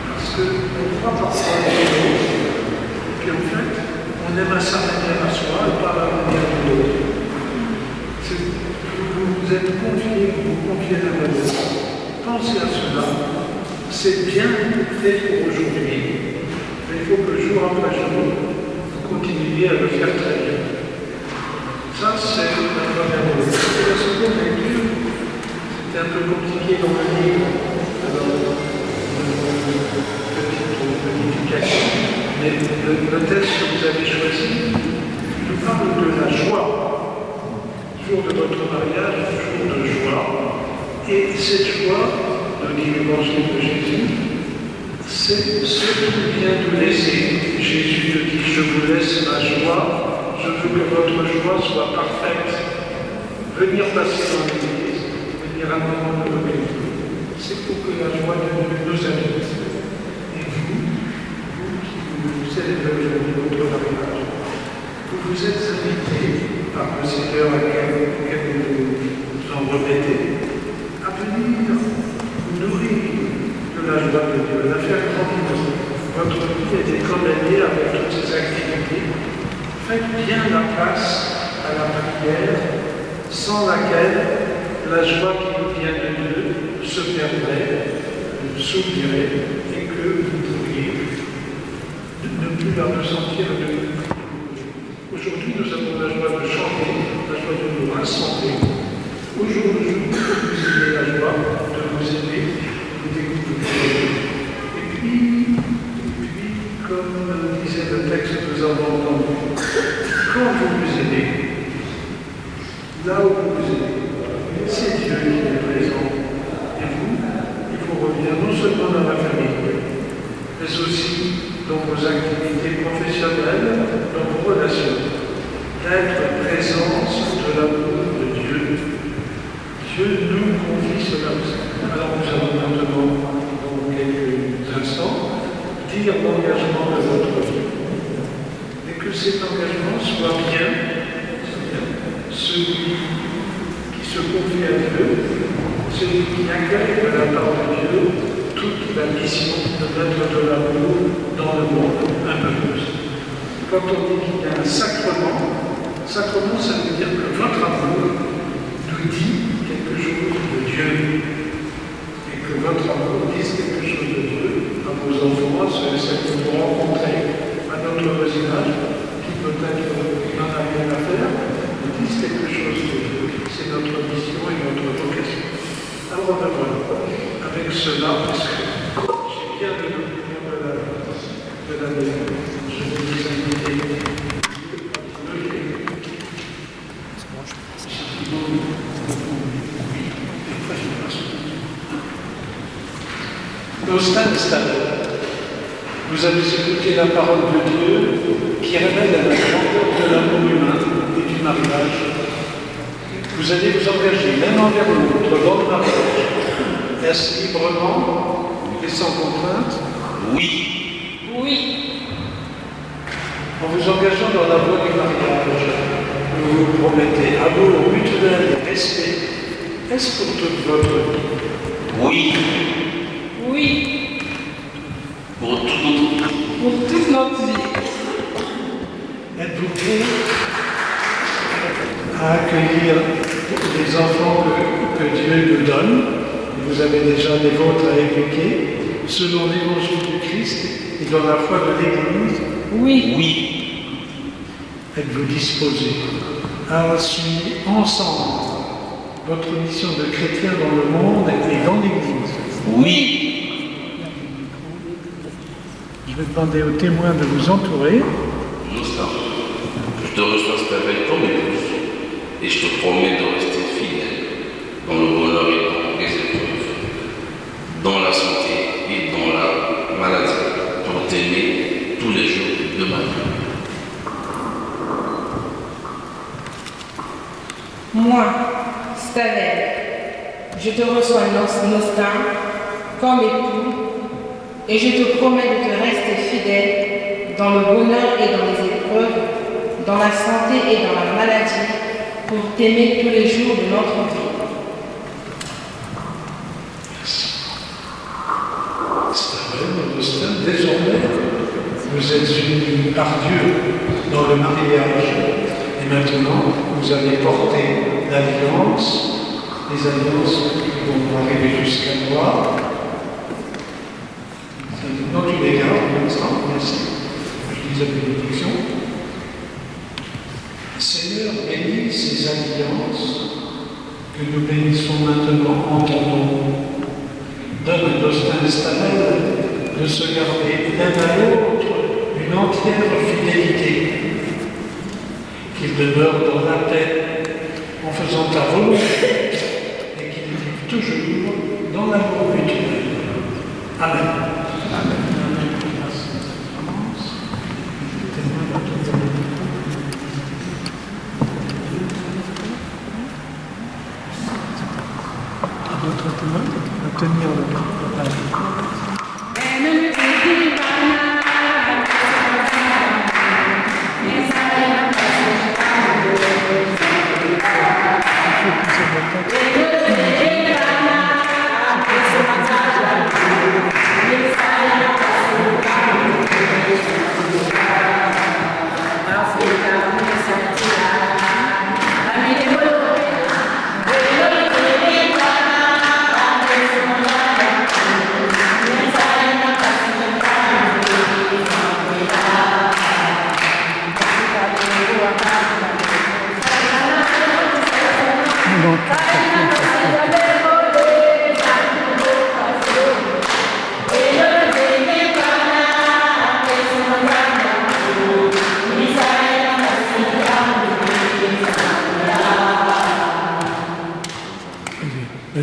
Parce qu'on croit parfois les choses, et puis en fait, on aime à sa manière à soi et pas à la manière de l'autre. Vous vous êtes confiés, vous vous confiez l'un à l'autre. Pensez à cela. C'est bien fait pour aujourd'hui. Mais il faut que jour après jour, vous continuiez à le faire très bien. Ça, c'est la première chose. La seconde lecture, c'était un peu compliqué dans le livre. Alors, petite modification. Mais le texte que vous avez choisi nous parle de la joie. Jour de votre mariage, jour de joie. Et cette joie, nous dit l'évangile de Jésus, c'est ce qu'il vient de laisser. Jésus te dit, je vous laisse ma joie, je veux que votre joie soit parfaite. Venir passer dans l'église, venir à un moment de recueil, c'est pour que la joie de Dieu nous habite. Et vous qui vous célébrez aujourd'hui votre mariage, vous vous êtes invités par le Seigneur auquel vous vous en remettez, à venir vous nourrir de la joie de Dieu, la faire grandir. Votre vie est économisée avec toutes ces activités. Faites bien la place à la prière, sans laquelle la joie qui nous vient de Dieu se perdrait, s'oublierait, et que vous pourriez ne plus la ressentir de nous. Aujourd'hui, nous avons la joie de chanter, la joie de nous rassembler. Aujourd'hui, vous avez la joie de vous aider, de vous découvrir. Et puis, comme disait le texte que nous avons entendu, quand vous vous aidez, là où vous vous aidez, c'est Dieu qui est présent. Et vous, il faut revenir non seulement dans la famille, mais aussi dans vos activités professionnelles, dans vos relations. D'être présence de l'amour de Dieu. Dieu nous confie cela aussi. Alors nous allons maintenant, dans quelques instants, dire l'engagement de votre vie. Et que cet engagement soit bien celui qui se confie à Dieu, celui qui accueille de la part de Dieu toute la mission de mettre de l'amour dans le monde un peu plus. Quand on dit qu'il y a un sacrement, sacrement, ça veut dire que votre amour nous dit quelque chose de Dieu. Et que votre amour dise quelque chose de Dieu à vos enfants, à ceux et celles que vous rencontrez à notre voisinage, qui peut-être n'en a rien à faire, nous disent quelque chose de Dieu. C'est notre mission et notre vocation. Alors voilà, avec cela, parce que j'ai bien de l'opinion de la maison, je vais vous inviter. Nostalgie, vous avez écouté la parole de Dieu qui révèle la grandeur de l'amour humain et du mariage. Vous allez vous engager l'un envers l'autre dans le mariage. Est-ce librement et sans contrainte? Oui. Oui. En vous engageant dans la voie du mariage, vous vous promettez amour mutuel et respect. Est-ce pour toute votre vie? Oui. Oui. Pour toute notre vie. Êtes-vous prêts à accueillir les enfants que Dieu nous donne? Vous avez déjà les vôtres à évoquer, selon l'évangile du Christ et dans la foi de l'Église? Oui. Oui. Êtes-vous disposés à assumer ensemble votre mission de chrétien dans le monde et dans l'Église? Oui. Je vais demander aux témoins de vous entourer. Nostal, je te reçois cette veille comme épouse et je te promets de rester fidèle dans le bonheur et dans les épreuves, dans la santé et dans la maladie, pour t'aimer tous les jours de ma vie. Moi, Stavel, je te reçois Nostin comme époux et je te promets de te rester fidèle dans le bonheur et dans les épreuves, dans la santé et dans la maladie, pour t'aimer tous les jours de notre vie. Stavel, désormais, vous êtes unis par Dieu dans le mariage. Et maintenant, vous allez porter l'alliance, les alliances qui vont arriver jusqu'à moi. Non, tu les gardes, pour l'instant, merci. Je lis la bénédiction. Seigneur, bénis ces alliances que nous bénissons maintenant en ton nom. Donne à Nostin et Stavel de se garder l'un à l'autre une entière fidélité. Qu'ils demeurent dans la paix en faisant ta volonté et qu'ils vivent toujours dans l'amour mutuel. Amen. Amen. À votre témoin de tenir le Amen.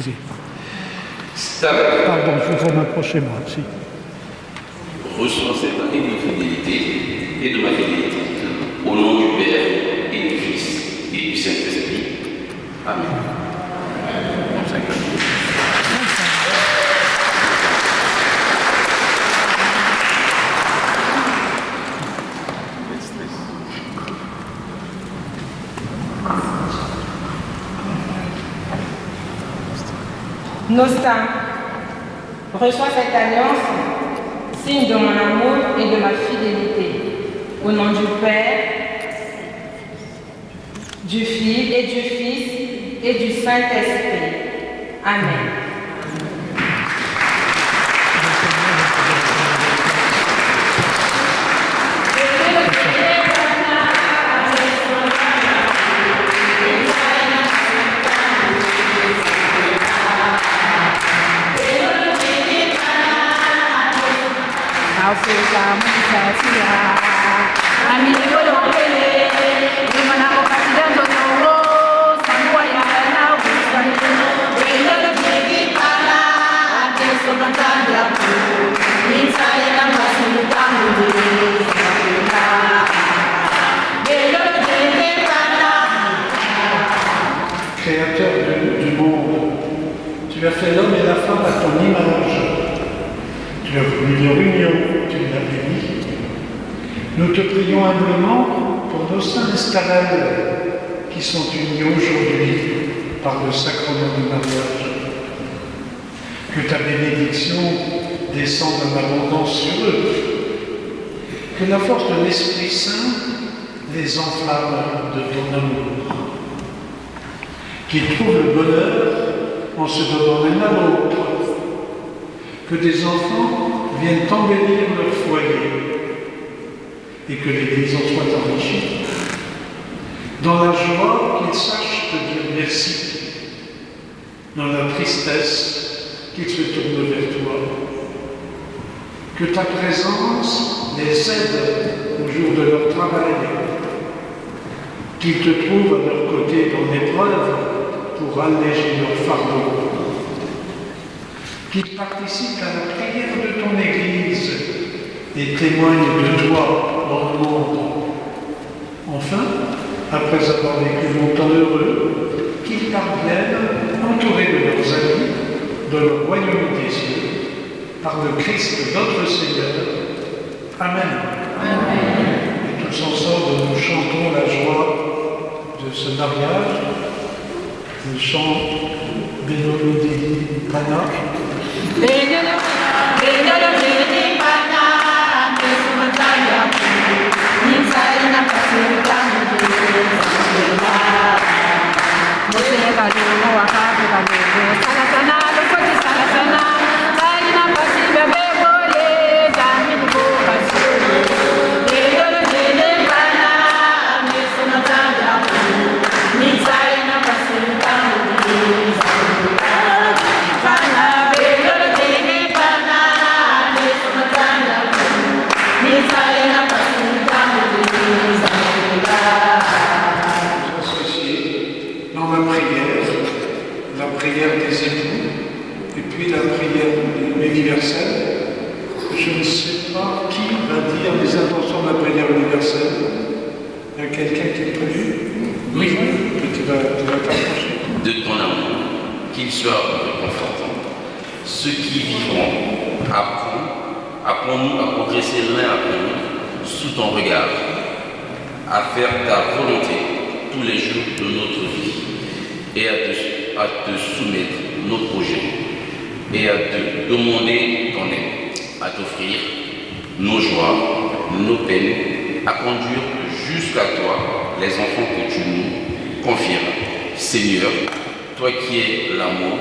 Vas-y. Stavel. Pardon, je voudrais m'approcher moi aussi. Reçois cette année de fidélité et de ma fidélité. Au nom du Père et du Fils et du Saint-Esprit. Amen. Nostin, reçois cette alliance, signe de mon amour et de ma fidélité. Au nom du Père, du Fils et du Saint-Esprit. Amen. Créateur du monde, tu as fait l'homme et la femme à ton image. Tu as voulu leur union, tu l'as béni. Nous te prions humblement pour nos saints Stavel qui sont unis aujourd'hui par le sacrement du mariage. Que ta bénédiction descende en abondance sur eux. Que la force de l'Esprit Saint les enflamme de ton amour. Qu'ils trouvent le bonheur en se donnant l'un à l'autre. Que des enfants viennent embellir leur foyer et que l'Église en soit enrichie. Dans la joie, qu'ils sachent te dire merci. Dans la tristesse, qu'ils se tournent vers toi. Que ta présence les aide au jour de leur travail. Qu'ils te trouvent à leur côté dans l'épreuve pour alléger leur fardeau. Qu'ils participent à la prière de ton Église et témoignent de toi dans le monde. Enfin, après avoir vécu longtemps heureux, qu'ils parviennent, entourés de leurs amis, de leur royaume des cieux, par le Christ notre Seigneur. Amen. Amen. Et tous ensemble, nous chantons la joie de ce mariage. Le chant Benolodi Pana. Je ne sais pas qui va dire les intentions de la prière universelle. Il y a quelqu'un qui est prévu? Oui. Tu vas t'approcher. De ton amour, qu'il soit réconfortant. Ceux qui vivront, apprends-nous à progresser l'un après l'autre sous ton regard, à faire ta volonté tous les jours de notre vie et à te soumettre nos projets et à te demander ton aide, à t'offrir nos joies, nos peines, à conduire jusqu'à toi les enfants que tu nous confieras. Seigneur, toi qui es l'amour,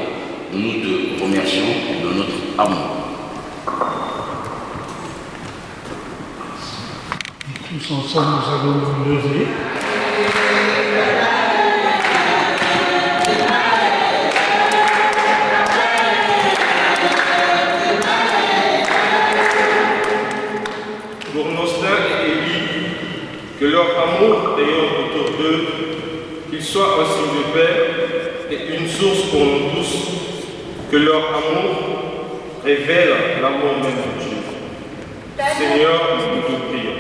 nous te remercions de notre amour. Et tous ensemble, nous allons nous lever. Pour Nostin et Élie, que leur amour rayonne autour d'eux, qu'il soit un signe de paix et une source pour nous tous que leur amour révèle l'amour même de Dieu. Seigneur, nous te prions.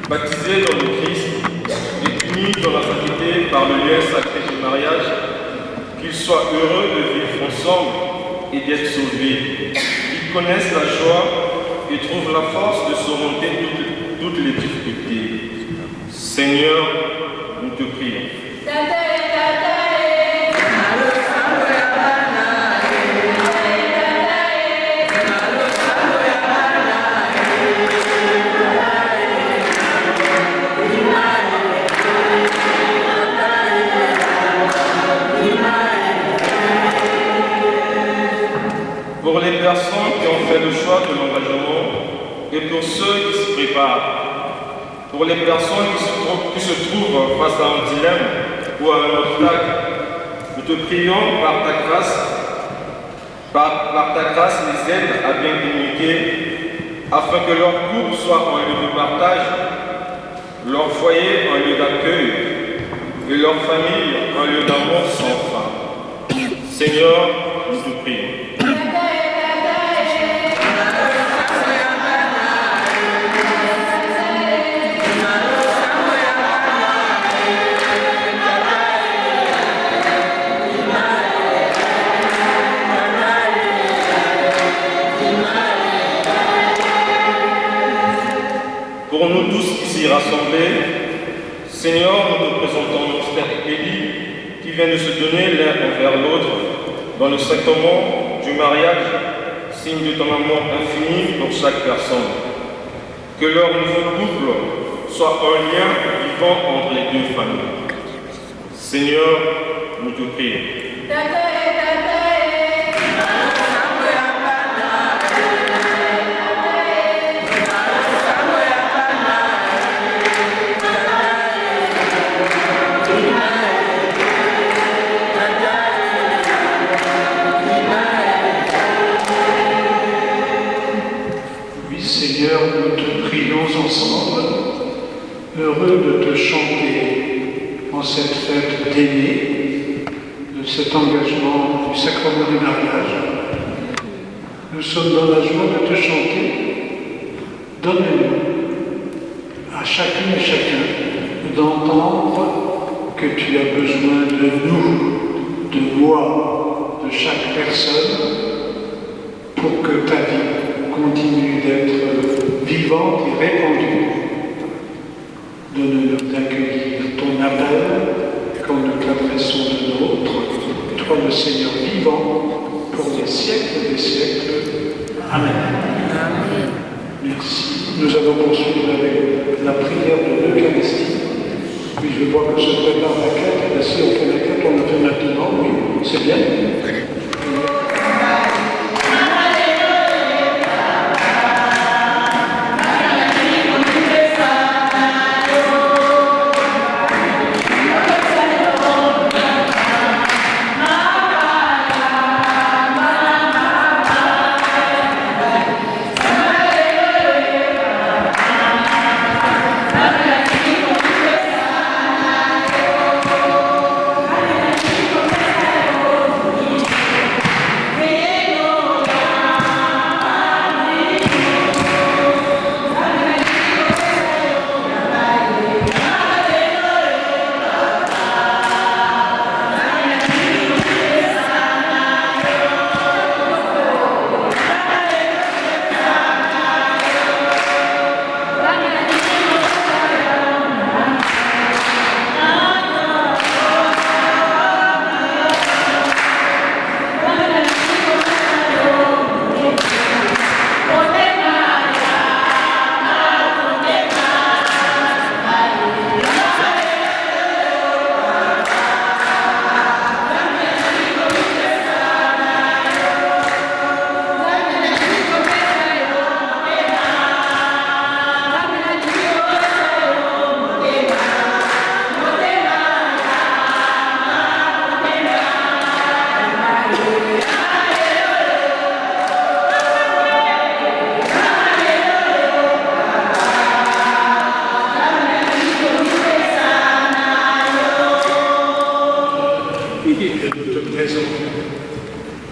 Baptisés dans le Christ et unis dans la sainteté par le lien sacré du mariage, qu'ils soient heureux de vivre ensemble et d'être sauvés, qu'ils connaissent la joie et trouvent la force de surmonter toutes les difficultés. Seigneur, nous te prions. Pour les personnes qui ont fait le choix de l'engagement et pour ceux qui se préparent, pour les personnes qui se trouvent face à un dilemme ou à un obstacle, nous te prions par ta grâce les aide à bien communiquer afin que leur couple soit un lieu de partage, leur foyer un lieu d'accueil et leur famille un lieu d'amour sans fin. Seigneur, nous te prions. Pour nous tous ici rassemblés, Seigneur, nous te présentons nos frères Élie qui viennent de se donner l'un envers l'autre dans le sacrement du mariage, signe de ton amour infini pour chaque personne. Que leur nouveau couple soit un lien vivant entre les deux familles. Seigneur, nous te prions. Seigneur, nous te prions ensemble, heureux de te chanter en cette fête d'aînés, de cet engagement du sacrement du mariage. Nous sommes dans la joie de te chanter. Donne-nous à chacune et chacun d'entendre que tu as besoin de nous, de moi, de chaque personne, pour que ta vie continue d'être vivante et répandue. Donne-nous d'accueillir ton appel quand nous t'adressons de nôtre, toi le Seigneur vivant, pour les siècles des siècles. Amen. Amen. Merci. Nous allons poursuivre avec la prière de l'Eucharistie. Oui, je vois que se prépare la quête. Et si on fait la quête, on le fait maintenant. Oui, c'est bien.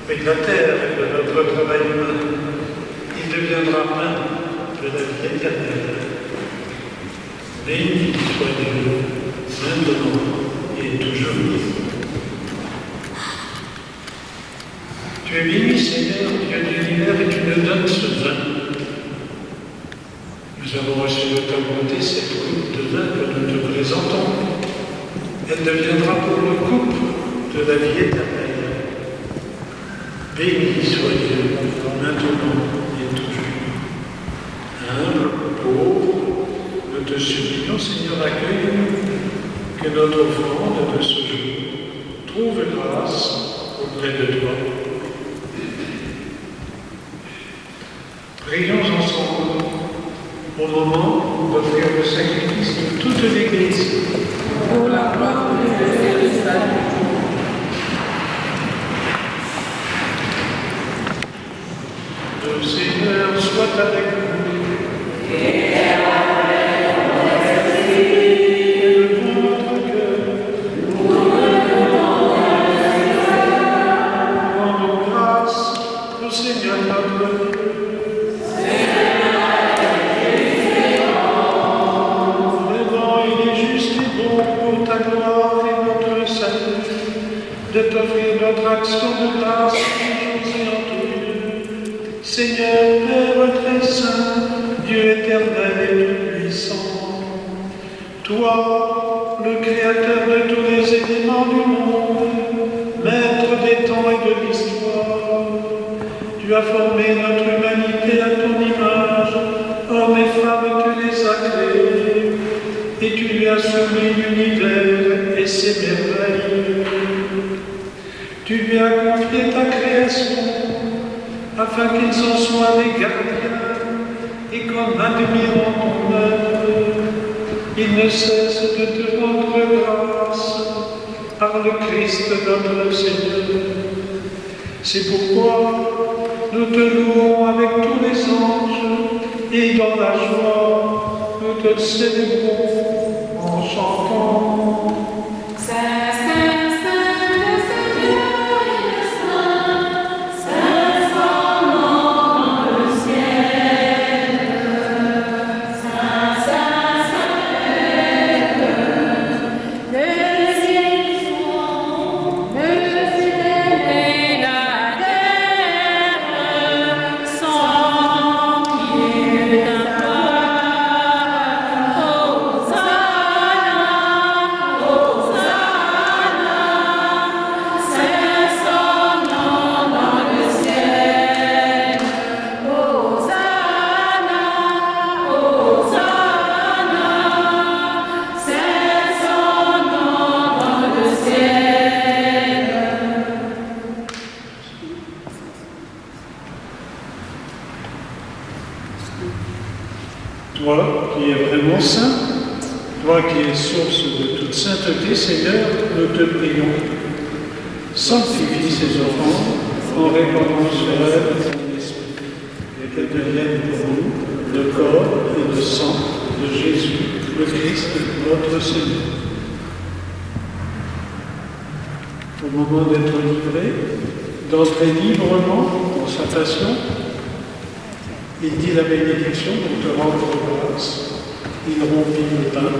mais de la terre et de notre travail humain. Il deviendra pain de la vie éternelle. Béni soit Dieu, maintenant et toujours. Tu es béni, Seigneur, Dieu de l'univers, et tu nous donnes ce vin. Nous avons reçu de ta bonté cette coupe de vin que nous te présentons. Elle deviendra pour nous coupe de la vie éternelle. Béni soit Dieu, maintenant et toujours. Humble, pauvre, nous te supplions, Seigneur, accueille-nous, que notre offrande de ce jour trouve grâce auprès de toi. Prions ensemble au moment d'offrir le sacrifice de toute l'Église. Pour la gloire de Dieu et le salut. Le Seigneur soit avec vous. Et élevons notre cœur. Rendons grâce au Seigneur notre Dieu. De t'offrir notre action de grâce et en tout lieu. Seigneur, Père très saint, Dieu éternel et tout-puissant, toi, le Créateur de tous les éléments du monde, Maître des temps et de l'histoire, tu as formé notre humanité à ton image, hommes et femmes, tu les as créés, et tu lui as soumis l'univers et ses merveilles. Tu lui as confié ta création, afin qu'ils en soient les gardiens, et qu'en admirant ton œuvre, ils ne cessent de te rendre grâce par le Christ notre Seigneur. C'est pourquoi nous te louons avec tous les anges, et dans la joie, nous te célébrons en chantant. Saint, Saint, Saint, le Seigneur est saint, Saint son nom dans le ciel. Saint, Saint, Saint, le ciel son, le ciel et la terre sont pieds d'un Toi qui es vraiment saint, toi qui es source de toute sainteté, Seigneur, nous te prions. Sanctifie ces offrandes en répandant sur elles ton esprit, et qu'elles deviennent pour nous le corps et le sang de Jésus, le Christ, notre Seigneur. Au moment d'être livré, d'entrer librement dans sa passion, il dit la bénédiction pour te rendre grâce. Il rompit le pain,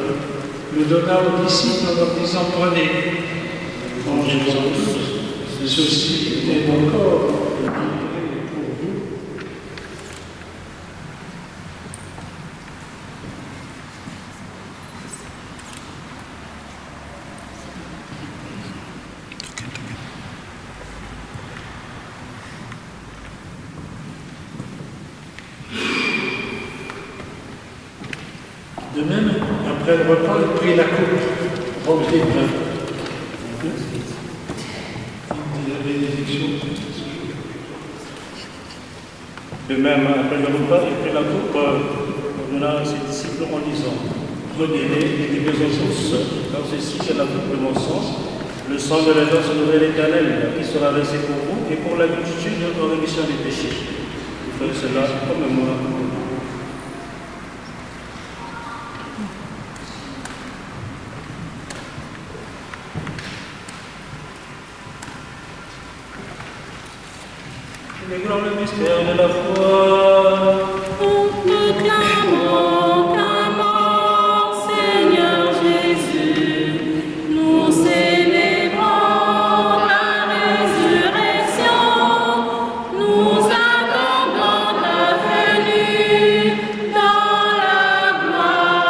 le donna aux disciples en leur disant « Prenez, mangez-en tous, ceci est mon corps, livré pour vous. » De même, après le repas, il prit la coupe remplie de vin. Il dit la bénédiction. De même, après le repas, il prit la coupe, donna à ses disciples en disant « Prenez-les et buvez-en tous, car ceci c'est la coupe de mon sang, le sang de l'alliance nouvelle éternelle, qui sera versé pour vous et pour la multitude en rémission des péchés. Faites cela comme moi. » Célébrons le mystère de la foi. Nous clamons, clamons, Seigneur Jésus, nous célébrons ta résurrection, nous attendons ta venue dans la gloire.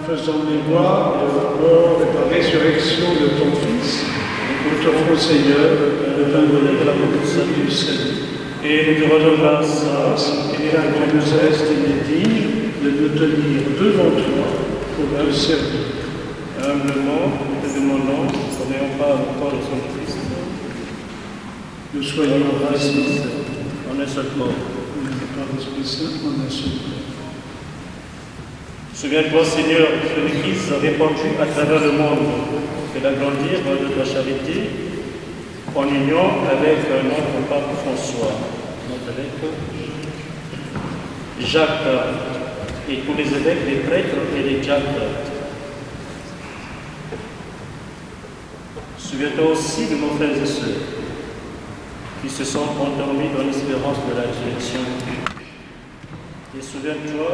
Faisons mémoire de la mort et de la résurrection de ton Fils. Nous t'offrons, Seigneur, le pain de la salut du salut. Et nous te rendons grâce Et là, tu nous as estimés dignes de nous tenir devant toi pour te servir. humblement, nous te demandons, en n'ayant pas le corps de son Christ, Nous soyons rassis en un seul corps. par l'Esprit Saint en un seul corps. Souviens-toi, Seigneur, que le Christ a répandu à travers le monde, que l'agrandir de ta charité, en union avec notre pape François, notre évêque, Jacques, et tous les évêques, les prêtres et les diacres. Souviens-toi aussi de nos frères et sœurs qui se sont endormis dans l'espérance de la résurrection. Et souviens-toi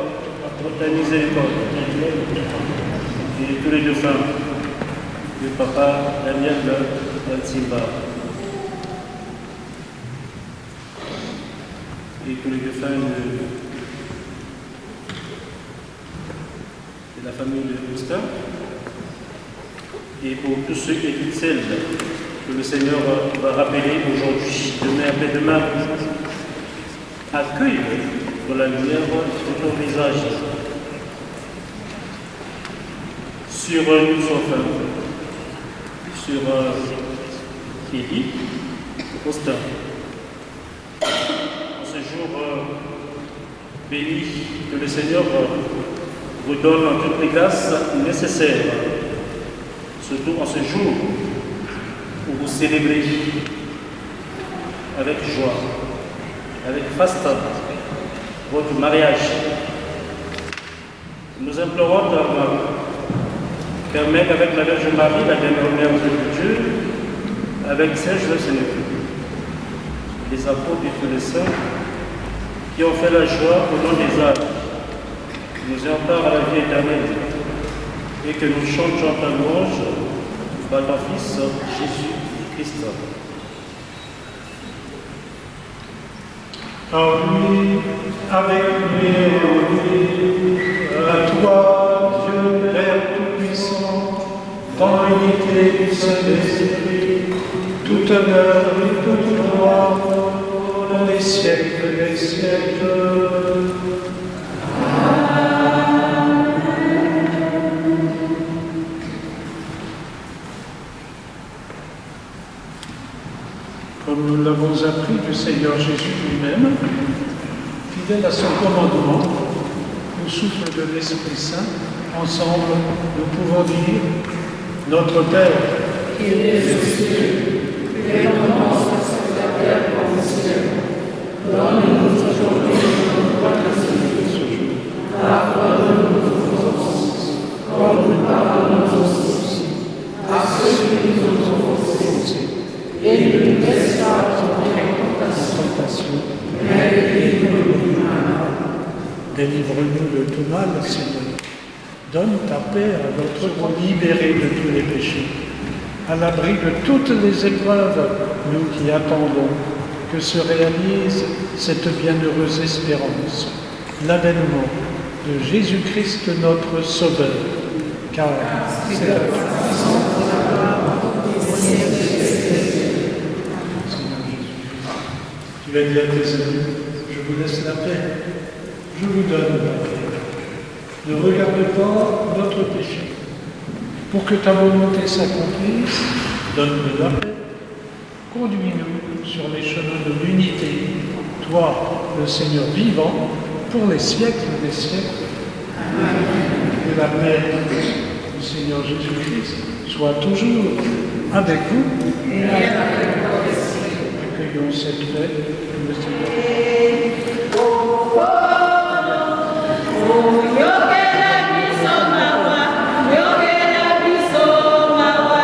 de ta miséricorde et de tous les défunts, le papa Daniel Silva et tous les défunts de la famille de Augustin, et pour tous ceux et toutes celles que le Seigneur va rappeler aujourd'hui, demain après-demain, accueille dans la lumière de ton visage. Sur nous enfin, sur Élie, Austin. En ce jour béni, que le Seigneur vous donne toutes les grâces nécessaires, surtout en ce jour où vous célébrez avec joie, avec faste, votre mariage. Nous implorons permettre avec la Vierge Marie, la dernière mère de Dieu, avec Saint Joseph, les apôtres et tous les saints, qui ont fait la joie au nom des âges, nous ayons part à la vie éternelle, et que nous chantions ta louange par ton Fils Jésus-Christ. En lui, avec lui et en lui, à toi, Dieu Père Tout-Puissant, dans l'unité du Saint-Esprit, tout honneur et toute gloire, pour les siècles des siècles. Comme nous l'avons appris du Seigneur Jésus lui-même, fidèle à son commandement, au souffle de l'Esprit Saint, ensemble, nous pouvons dire « Notre Père, qui es aux cieux, que ton nom soit sanctifié comme au ciel. Donne-nous aujourd'hui notre pain quotidien. Pardonne-nous nos offenses, comme nous pardonnons aussi à ceux qui nous ont offensés. Et ne nous laisse pas tomber en tentation, mais délivre-nous du mal. Délivre-nous de tout mal, Seigneur. Donne ta paix à notre monde libéré de tous les péchés, à l'abri de toutes les épreuves, nous qui attendons que se réalise cette bienheureuse espérance, l'avènement de Jésus-Christ notre Sauveur, car c'est la puissance de la gloire. Tu vas dire à tes amis, je vous laisse la paix, je vous donne la paix. Ne regarde pas notre péché. Pour que ta volonté s'accomplisse, donne-nous la paix. Conduis-nous sur les chemins de l'unité, toi, le Seigneur vivant, pour les siècles des siècles. Que la paix du Seigneur Jésus-Christ soit toujours avec vous. Et avec votre esprit. Accueillons cette paix, le Seigneur. Yoke la biso mawa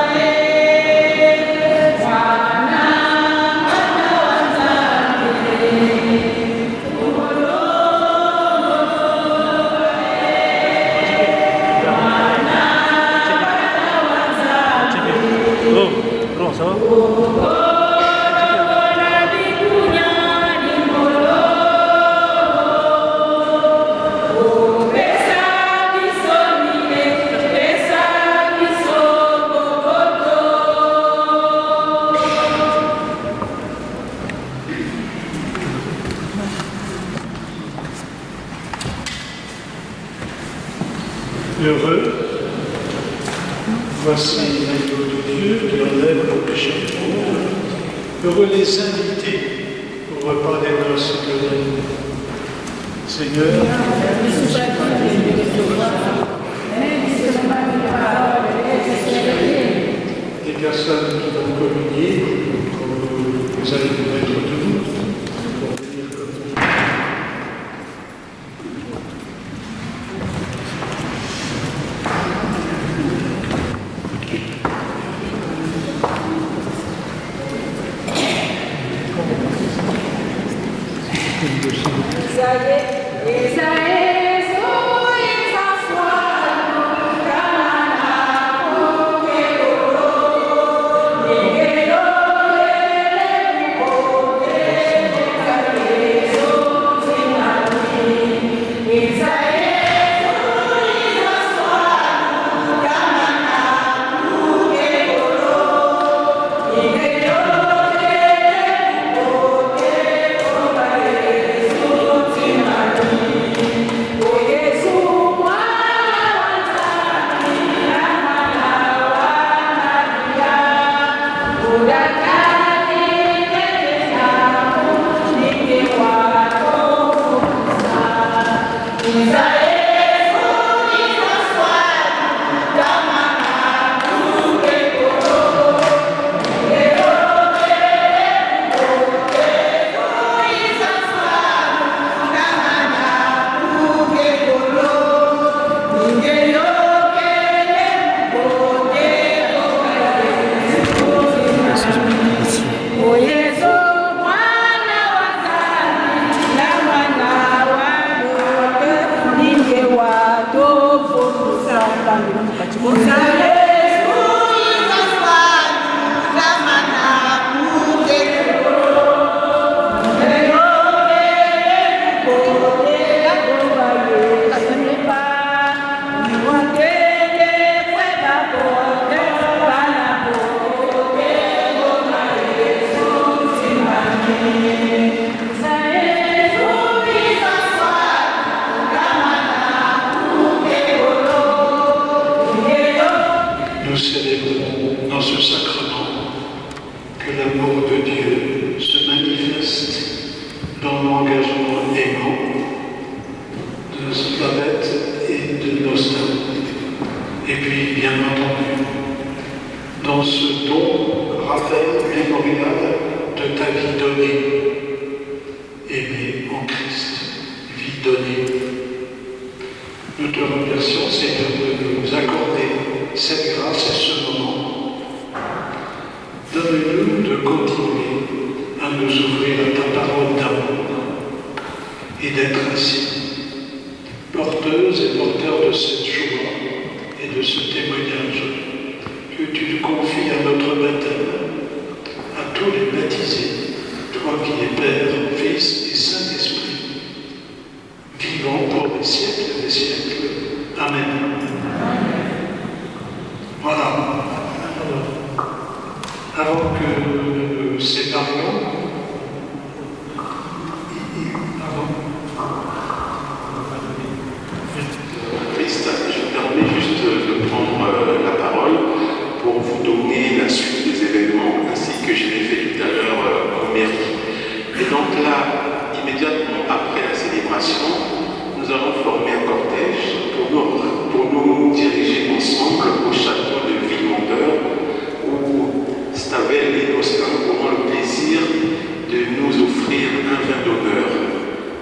Heureux, voici l'agneau de Dieu qui enlève le péché du monde. Heureux les invités au repas des noces de l'agneau. Seigneur, les personnes qui vont communier, vous allez vous mettre debout pour venir communier. Nous célébrons dans ce sacrement que l'amour de Dieu se manifeste dans l'engagement aimant de Splavette et de Nostin. Et puis, bien entendu, dans ce don rappel mémorial de ta vie donnée, aimée en Christ, vie donnée. Nous te remercions, Seigneur, de nous accorder cette grâce et ce moment. Donne-nous de continuer à nous ouvrir à ta parole d'amour et d'être ainsi porteuses et porteurs de cette joie et de ce témoignage que tu confies à notre baptême, à tous les baptisés, toi qui es Père, Fils et Saint-Esprit, vivant pour les siècles des siècles. Amen. Voilà. Avant que nous nous séparions, Christ, je me permets juste de prendre la parole pour vous donner la suite des événements, ainsi que je l'ai fait tout à l'heure en mairie. Et donc là, immédiatement après la célébration, nous allons former un cortège pour nous diriger ensemble au château de Villemondeur, où Stavel et Nostin auront le plaisir de nous offrir un vin d'honneur.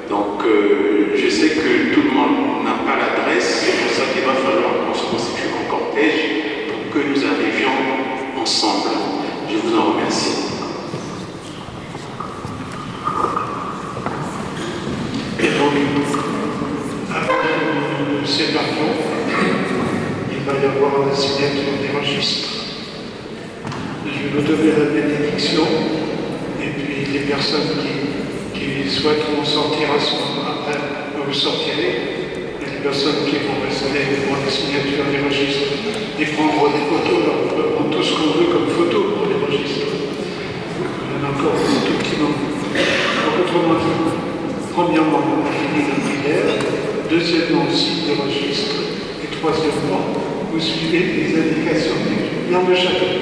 Donc, je sais que tout le monde n'a pas l'adresse, c'est pour ça qu'il va falloir qu'on se constitue en cortège pour que nous arrivions ensemble. Je vous en remercie. Et donc, avant que nous nous séparions, il va y avoir la signature des registres. Je vais vous donner la bénédiction, et puis les personnes qui souhaiteront sortir à ce moment après, vous sortirez, et les personnes qui vont rester pour la signature des registres et prendre des photos, alors on peut prendre tout ce qu'on veut comme photo pour les registres. On en a encore un tout petit moment. Donc, autrement dit, premièrement, on finit la prière, deuxièmement, aussi des registres, et troisièmement, vous suivez les indications du client de chacun.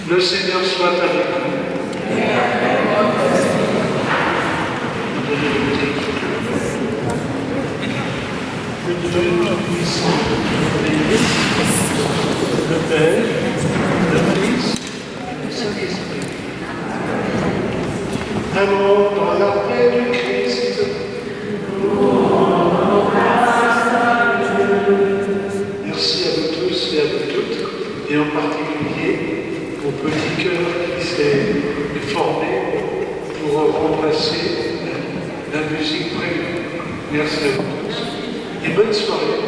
Le Seigneur soit avec vous. Le Dieu Tout-Puissant, le Père, le Fils et le Saint-Esprit. Alors, dans la paix du Christ, merci à vous tous et à vous toutes, et en particulier au petit cœur qui s'est formé pour remplacer la musique prévue. Merci à vous tous et bonne soirée.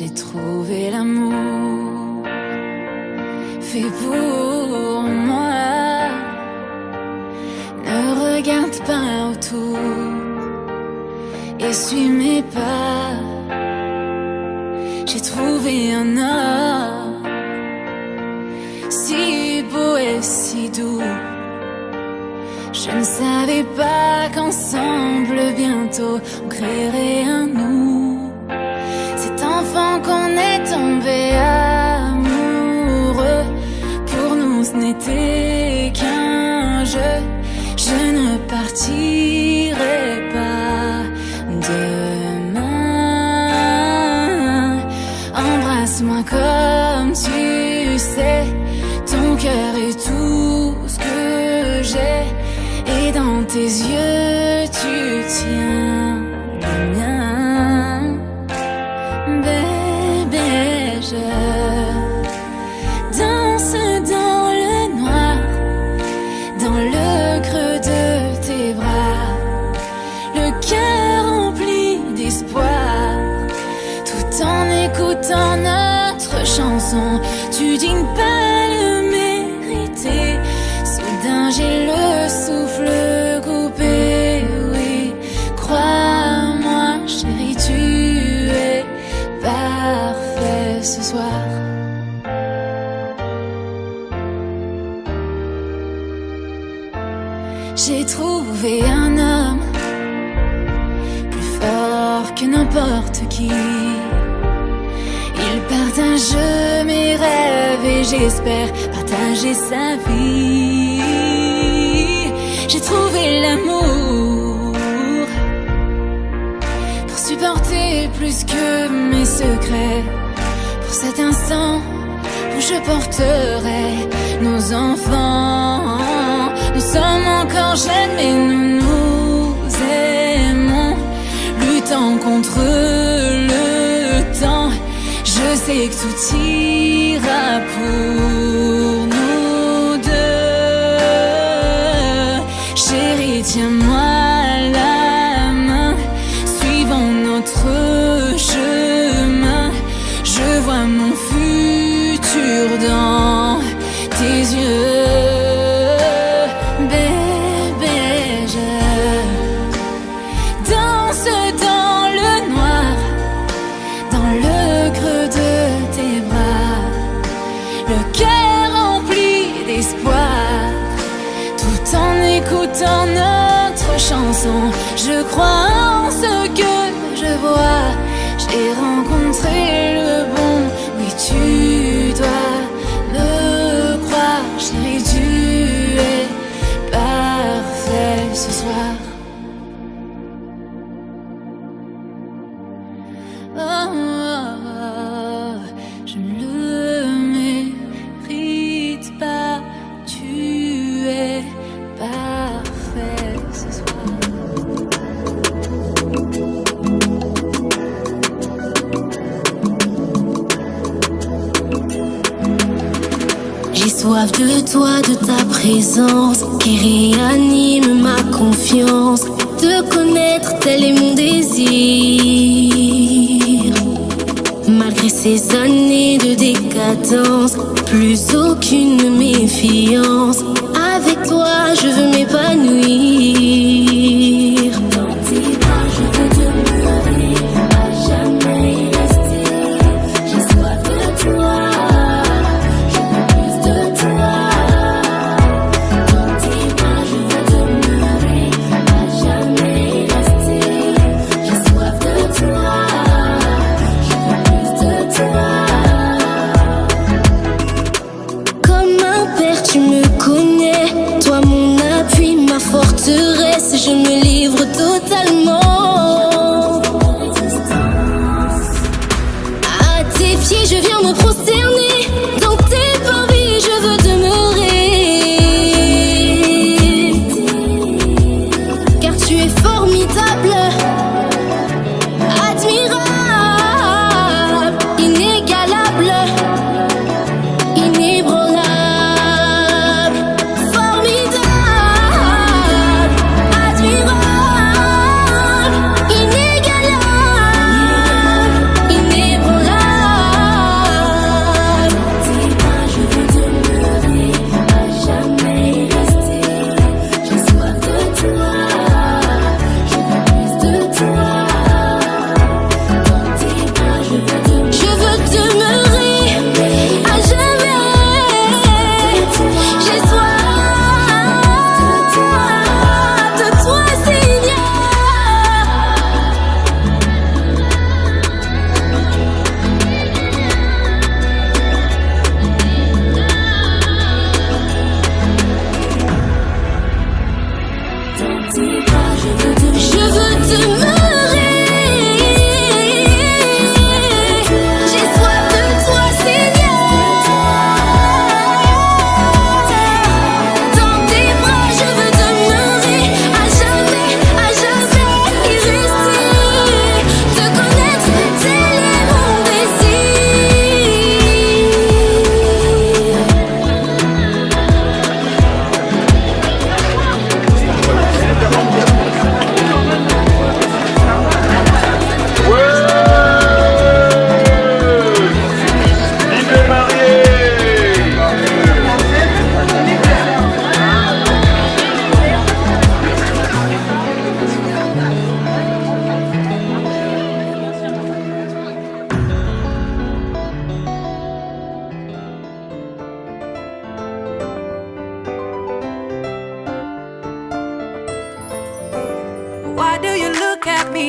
J'ai trouvé l'amour fait pour moi. Ne regarde pas autour, essuie mes pas. J'ai trouvé un homme si beau et si doux. Je ne savais pas qu'ensemble bientôt on créerait un nous. Cet enfant qu'on est tombé amoureux, pour nous ce n'était qu'un jeu. Je ne partirai pas demain. Embrasse-moi comme tu sais, ton cœur est tout ce que j'ai. Et dans tes yeux, tu tiens le mien. Bébé, je danse dans le noir, dans le creux de tes bras, le cœur rempli d'espoir, tout en écoutant notre chanson. Tu dignes pas le mériter, soudain j'ai le souffle coupé. Oui, crois-moi chérie, tu es parfait ce soir. J'ai trouvé un homme plus fort que n'importe qui. Il partage mes rêves et j'espère partager sa vie. J'ai trouvé l'amour pour supporter plus que mes secrets. Pour cet instant où je porterai nos enfants. Nous sommes encore jeunes mais nous nous aimons, luttant contre le temps. Je sais que tout ira pour nous deux. Chérie, tiens-moi la main, suivons notre chemin. Je vois mon futur dans tes yeux. Bébé, je danse dans le noir, dans le creux de tes bras, le cœur rempli d'espoir, tout en écoutant notre chanson. Je crois en ce que je vois, j'ai rencontré le bon. Oui, tu dois me croire, chérie, tu es parfait ce soir. Oh, oh, oh, je ne le mérite pas, tu es parfait ce soir. J'ai soif de toi, de ta présence qui réanime ma confiance. Te connaître, tel est mon désir. Malgré ces années de décadence, plus aucune méfiance. Avec toi, je veux m'épanouir. Dans tes bras, je veux demeurer, à jamais rester. J'ai soif de toi. Forteresse, je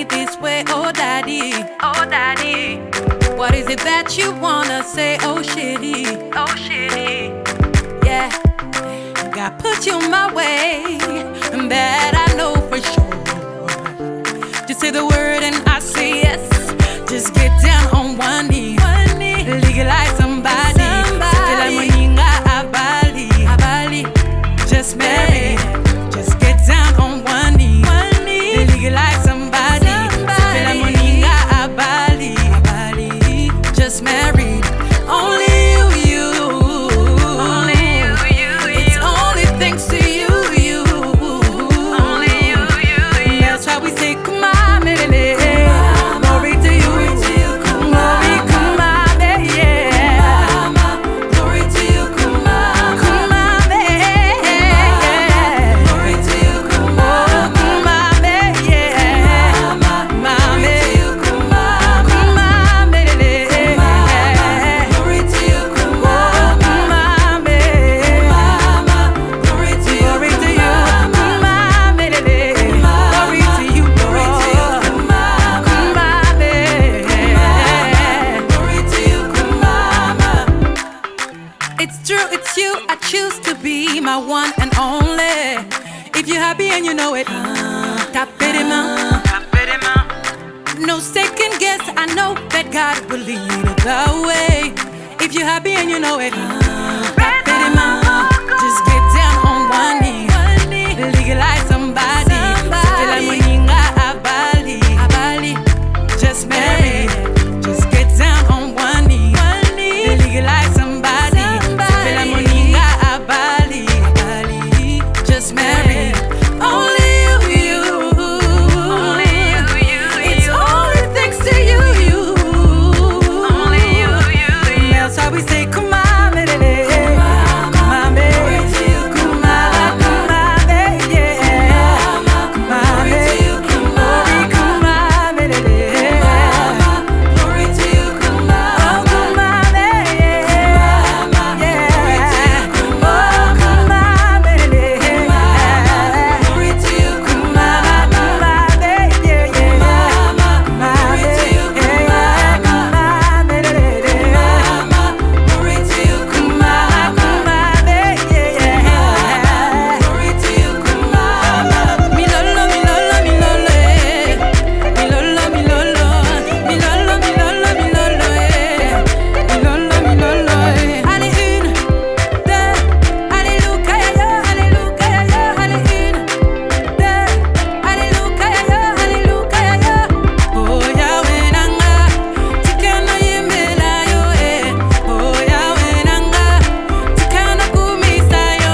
me this way, oh daddy, oh daddy. What is it that you wanna say, oh shitty, oh shitty? Yeah, God put you my way, and that I know for sure. Just say the word and I say yes. Just get down on one knee, legalize somebody. Just marry, just get down on one knee, legalize somebody. Just married, only you. It's only thanks to you. That's why we say, come on, baby. Glory to you. Glory, come on, baby. Glory to you, come on. Come on, baby. Glory to you, come on. Come on, baby. Glory to you, come on. Come on, baby. Glory to you, come on. Come on, baby. Glory to you, come on, baby. Glory to you, come on. Come on, baby. Glory to you, come on. It's true, it's you. I choose to be my one and only. If you're happy and you know it, tap it in my. No second guess, I know that God will lead the way. If you're happy and you know it, tap it in my. Just get down on one knee, legalize somebody. Just marry, just get down on one knee, legalize somebody. Just marry, only you. It's only thanks to you. That's why we say, come on, baby. Come on, baby. Come on, baby. Come on, baby. Come on, baby. Glory to you, come on. Come on, baby. Yeah. Oh, come on, baby. Glory to you, come on, baby. Yeah. Glory to you, come on, baby. Glory to you, come on, baby. Yeah. Glory to you, come on. Mi lolo, mi lolo, mi lolo, mi lolo, mi lolo, mi lolo, mi lolo, mi lolo, mi lolo, mi lolo. Allez une, deux, alléluia, alléluia, allez une, deux, alléluia, alléluia. Oh Yahweh nanga, tikana yemela yo Oh Yahweh nanga, tikana kumisa yo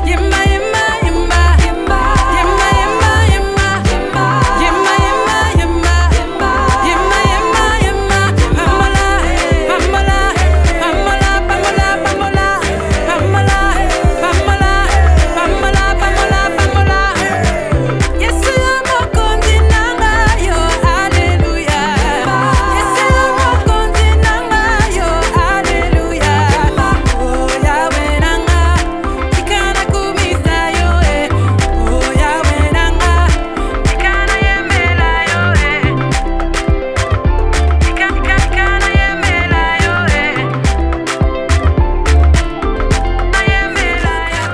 Yemma yemma yemma, yemma yemma yemma, yemma yemma yemma, yemma yemma yemma. Pamola, pamola, pamola, pamola, pamola, pamola, pamola, pamola, pamola, pamola. Yesu mokonzi nanga yo, haleluya. Yesu mokonzi nanga yo, haleluya. Oh Yahweh nanga, tikana kumisa yo Oh Yahweh nanga, tikana yemela yo tikana yemela yo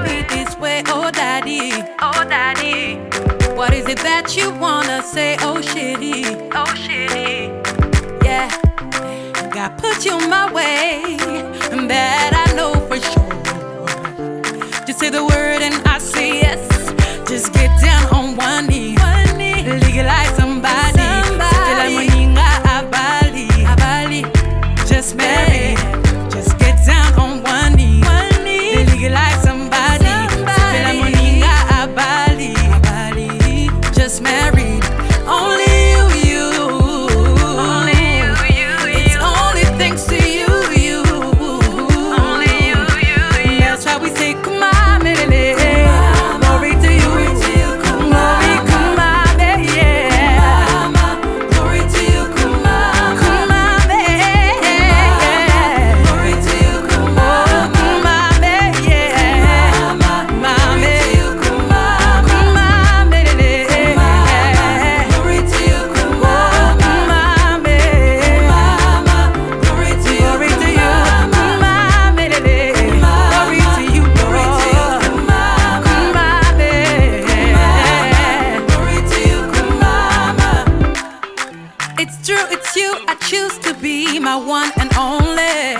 Be this way, oh daddy, oh daddy. What is it that you wanna say, oh shitty, oh shitty? Yeah, God put you my way, and that I know for sure. Just say the word and I say yes. Just get down on one knee, legalize somebody. Just marry, just get down on one knee, legalize somebody. Just married, only you. It's only thanks to you. That's why we say, come on, baby. Glory to you. Glory, come on, baby. be my one and only.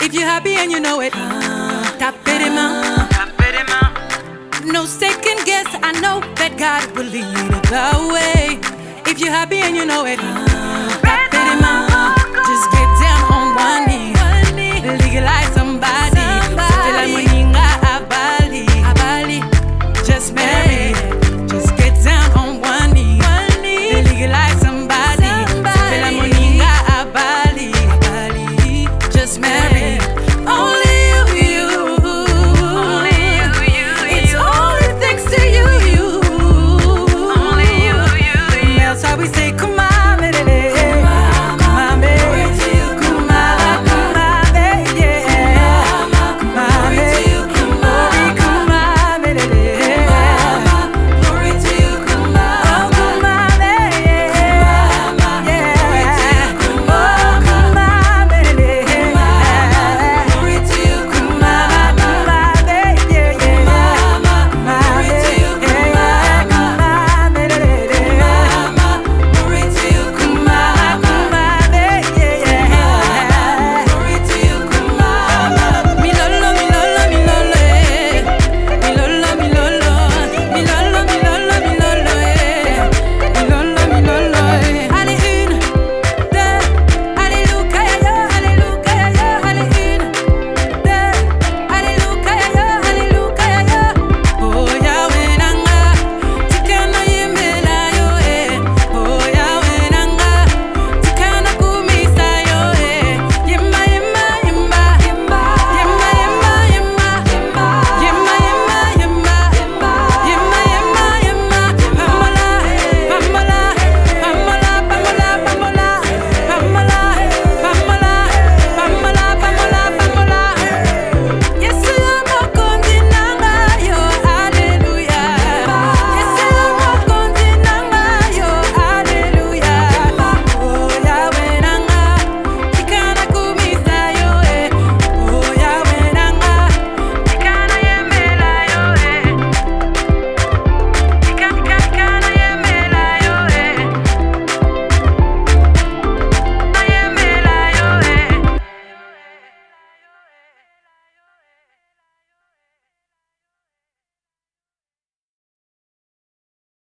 If you're happy and you know it, tapez les mains. No second guess, I know that God will lead the way. If you're happy and you know it,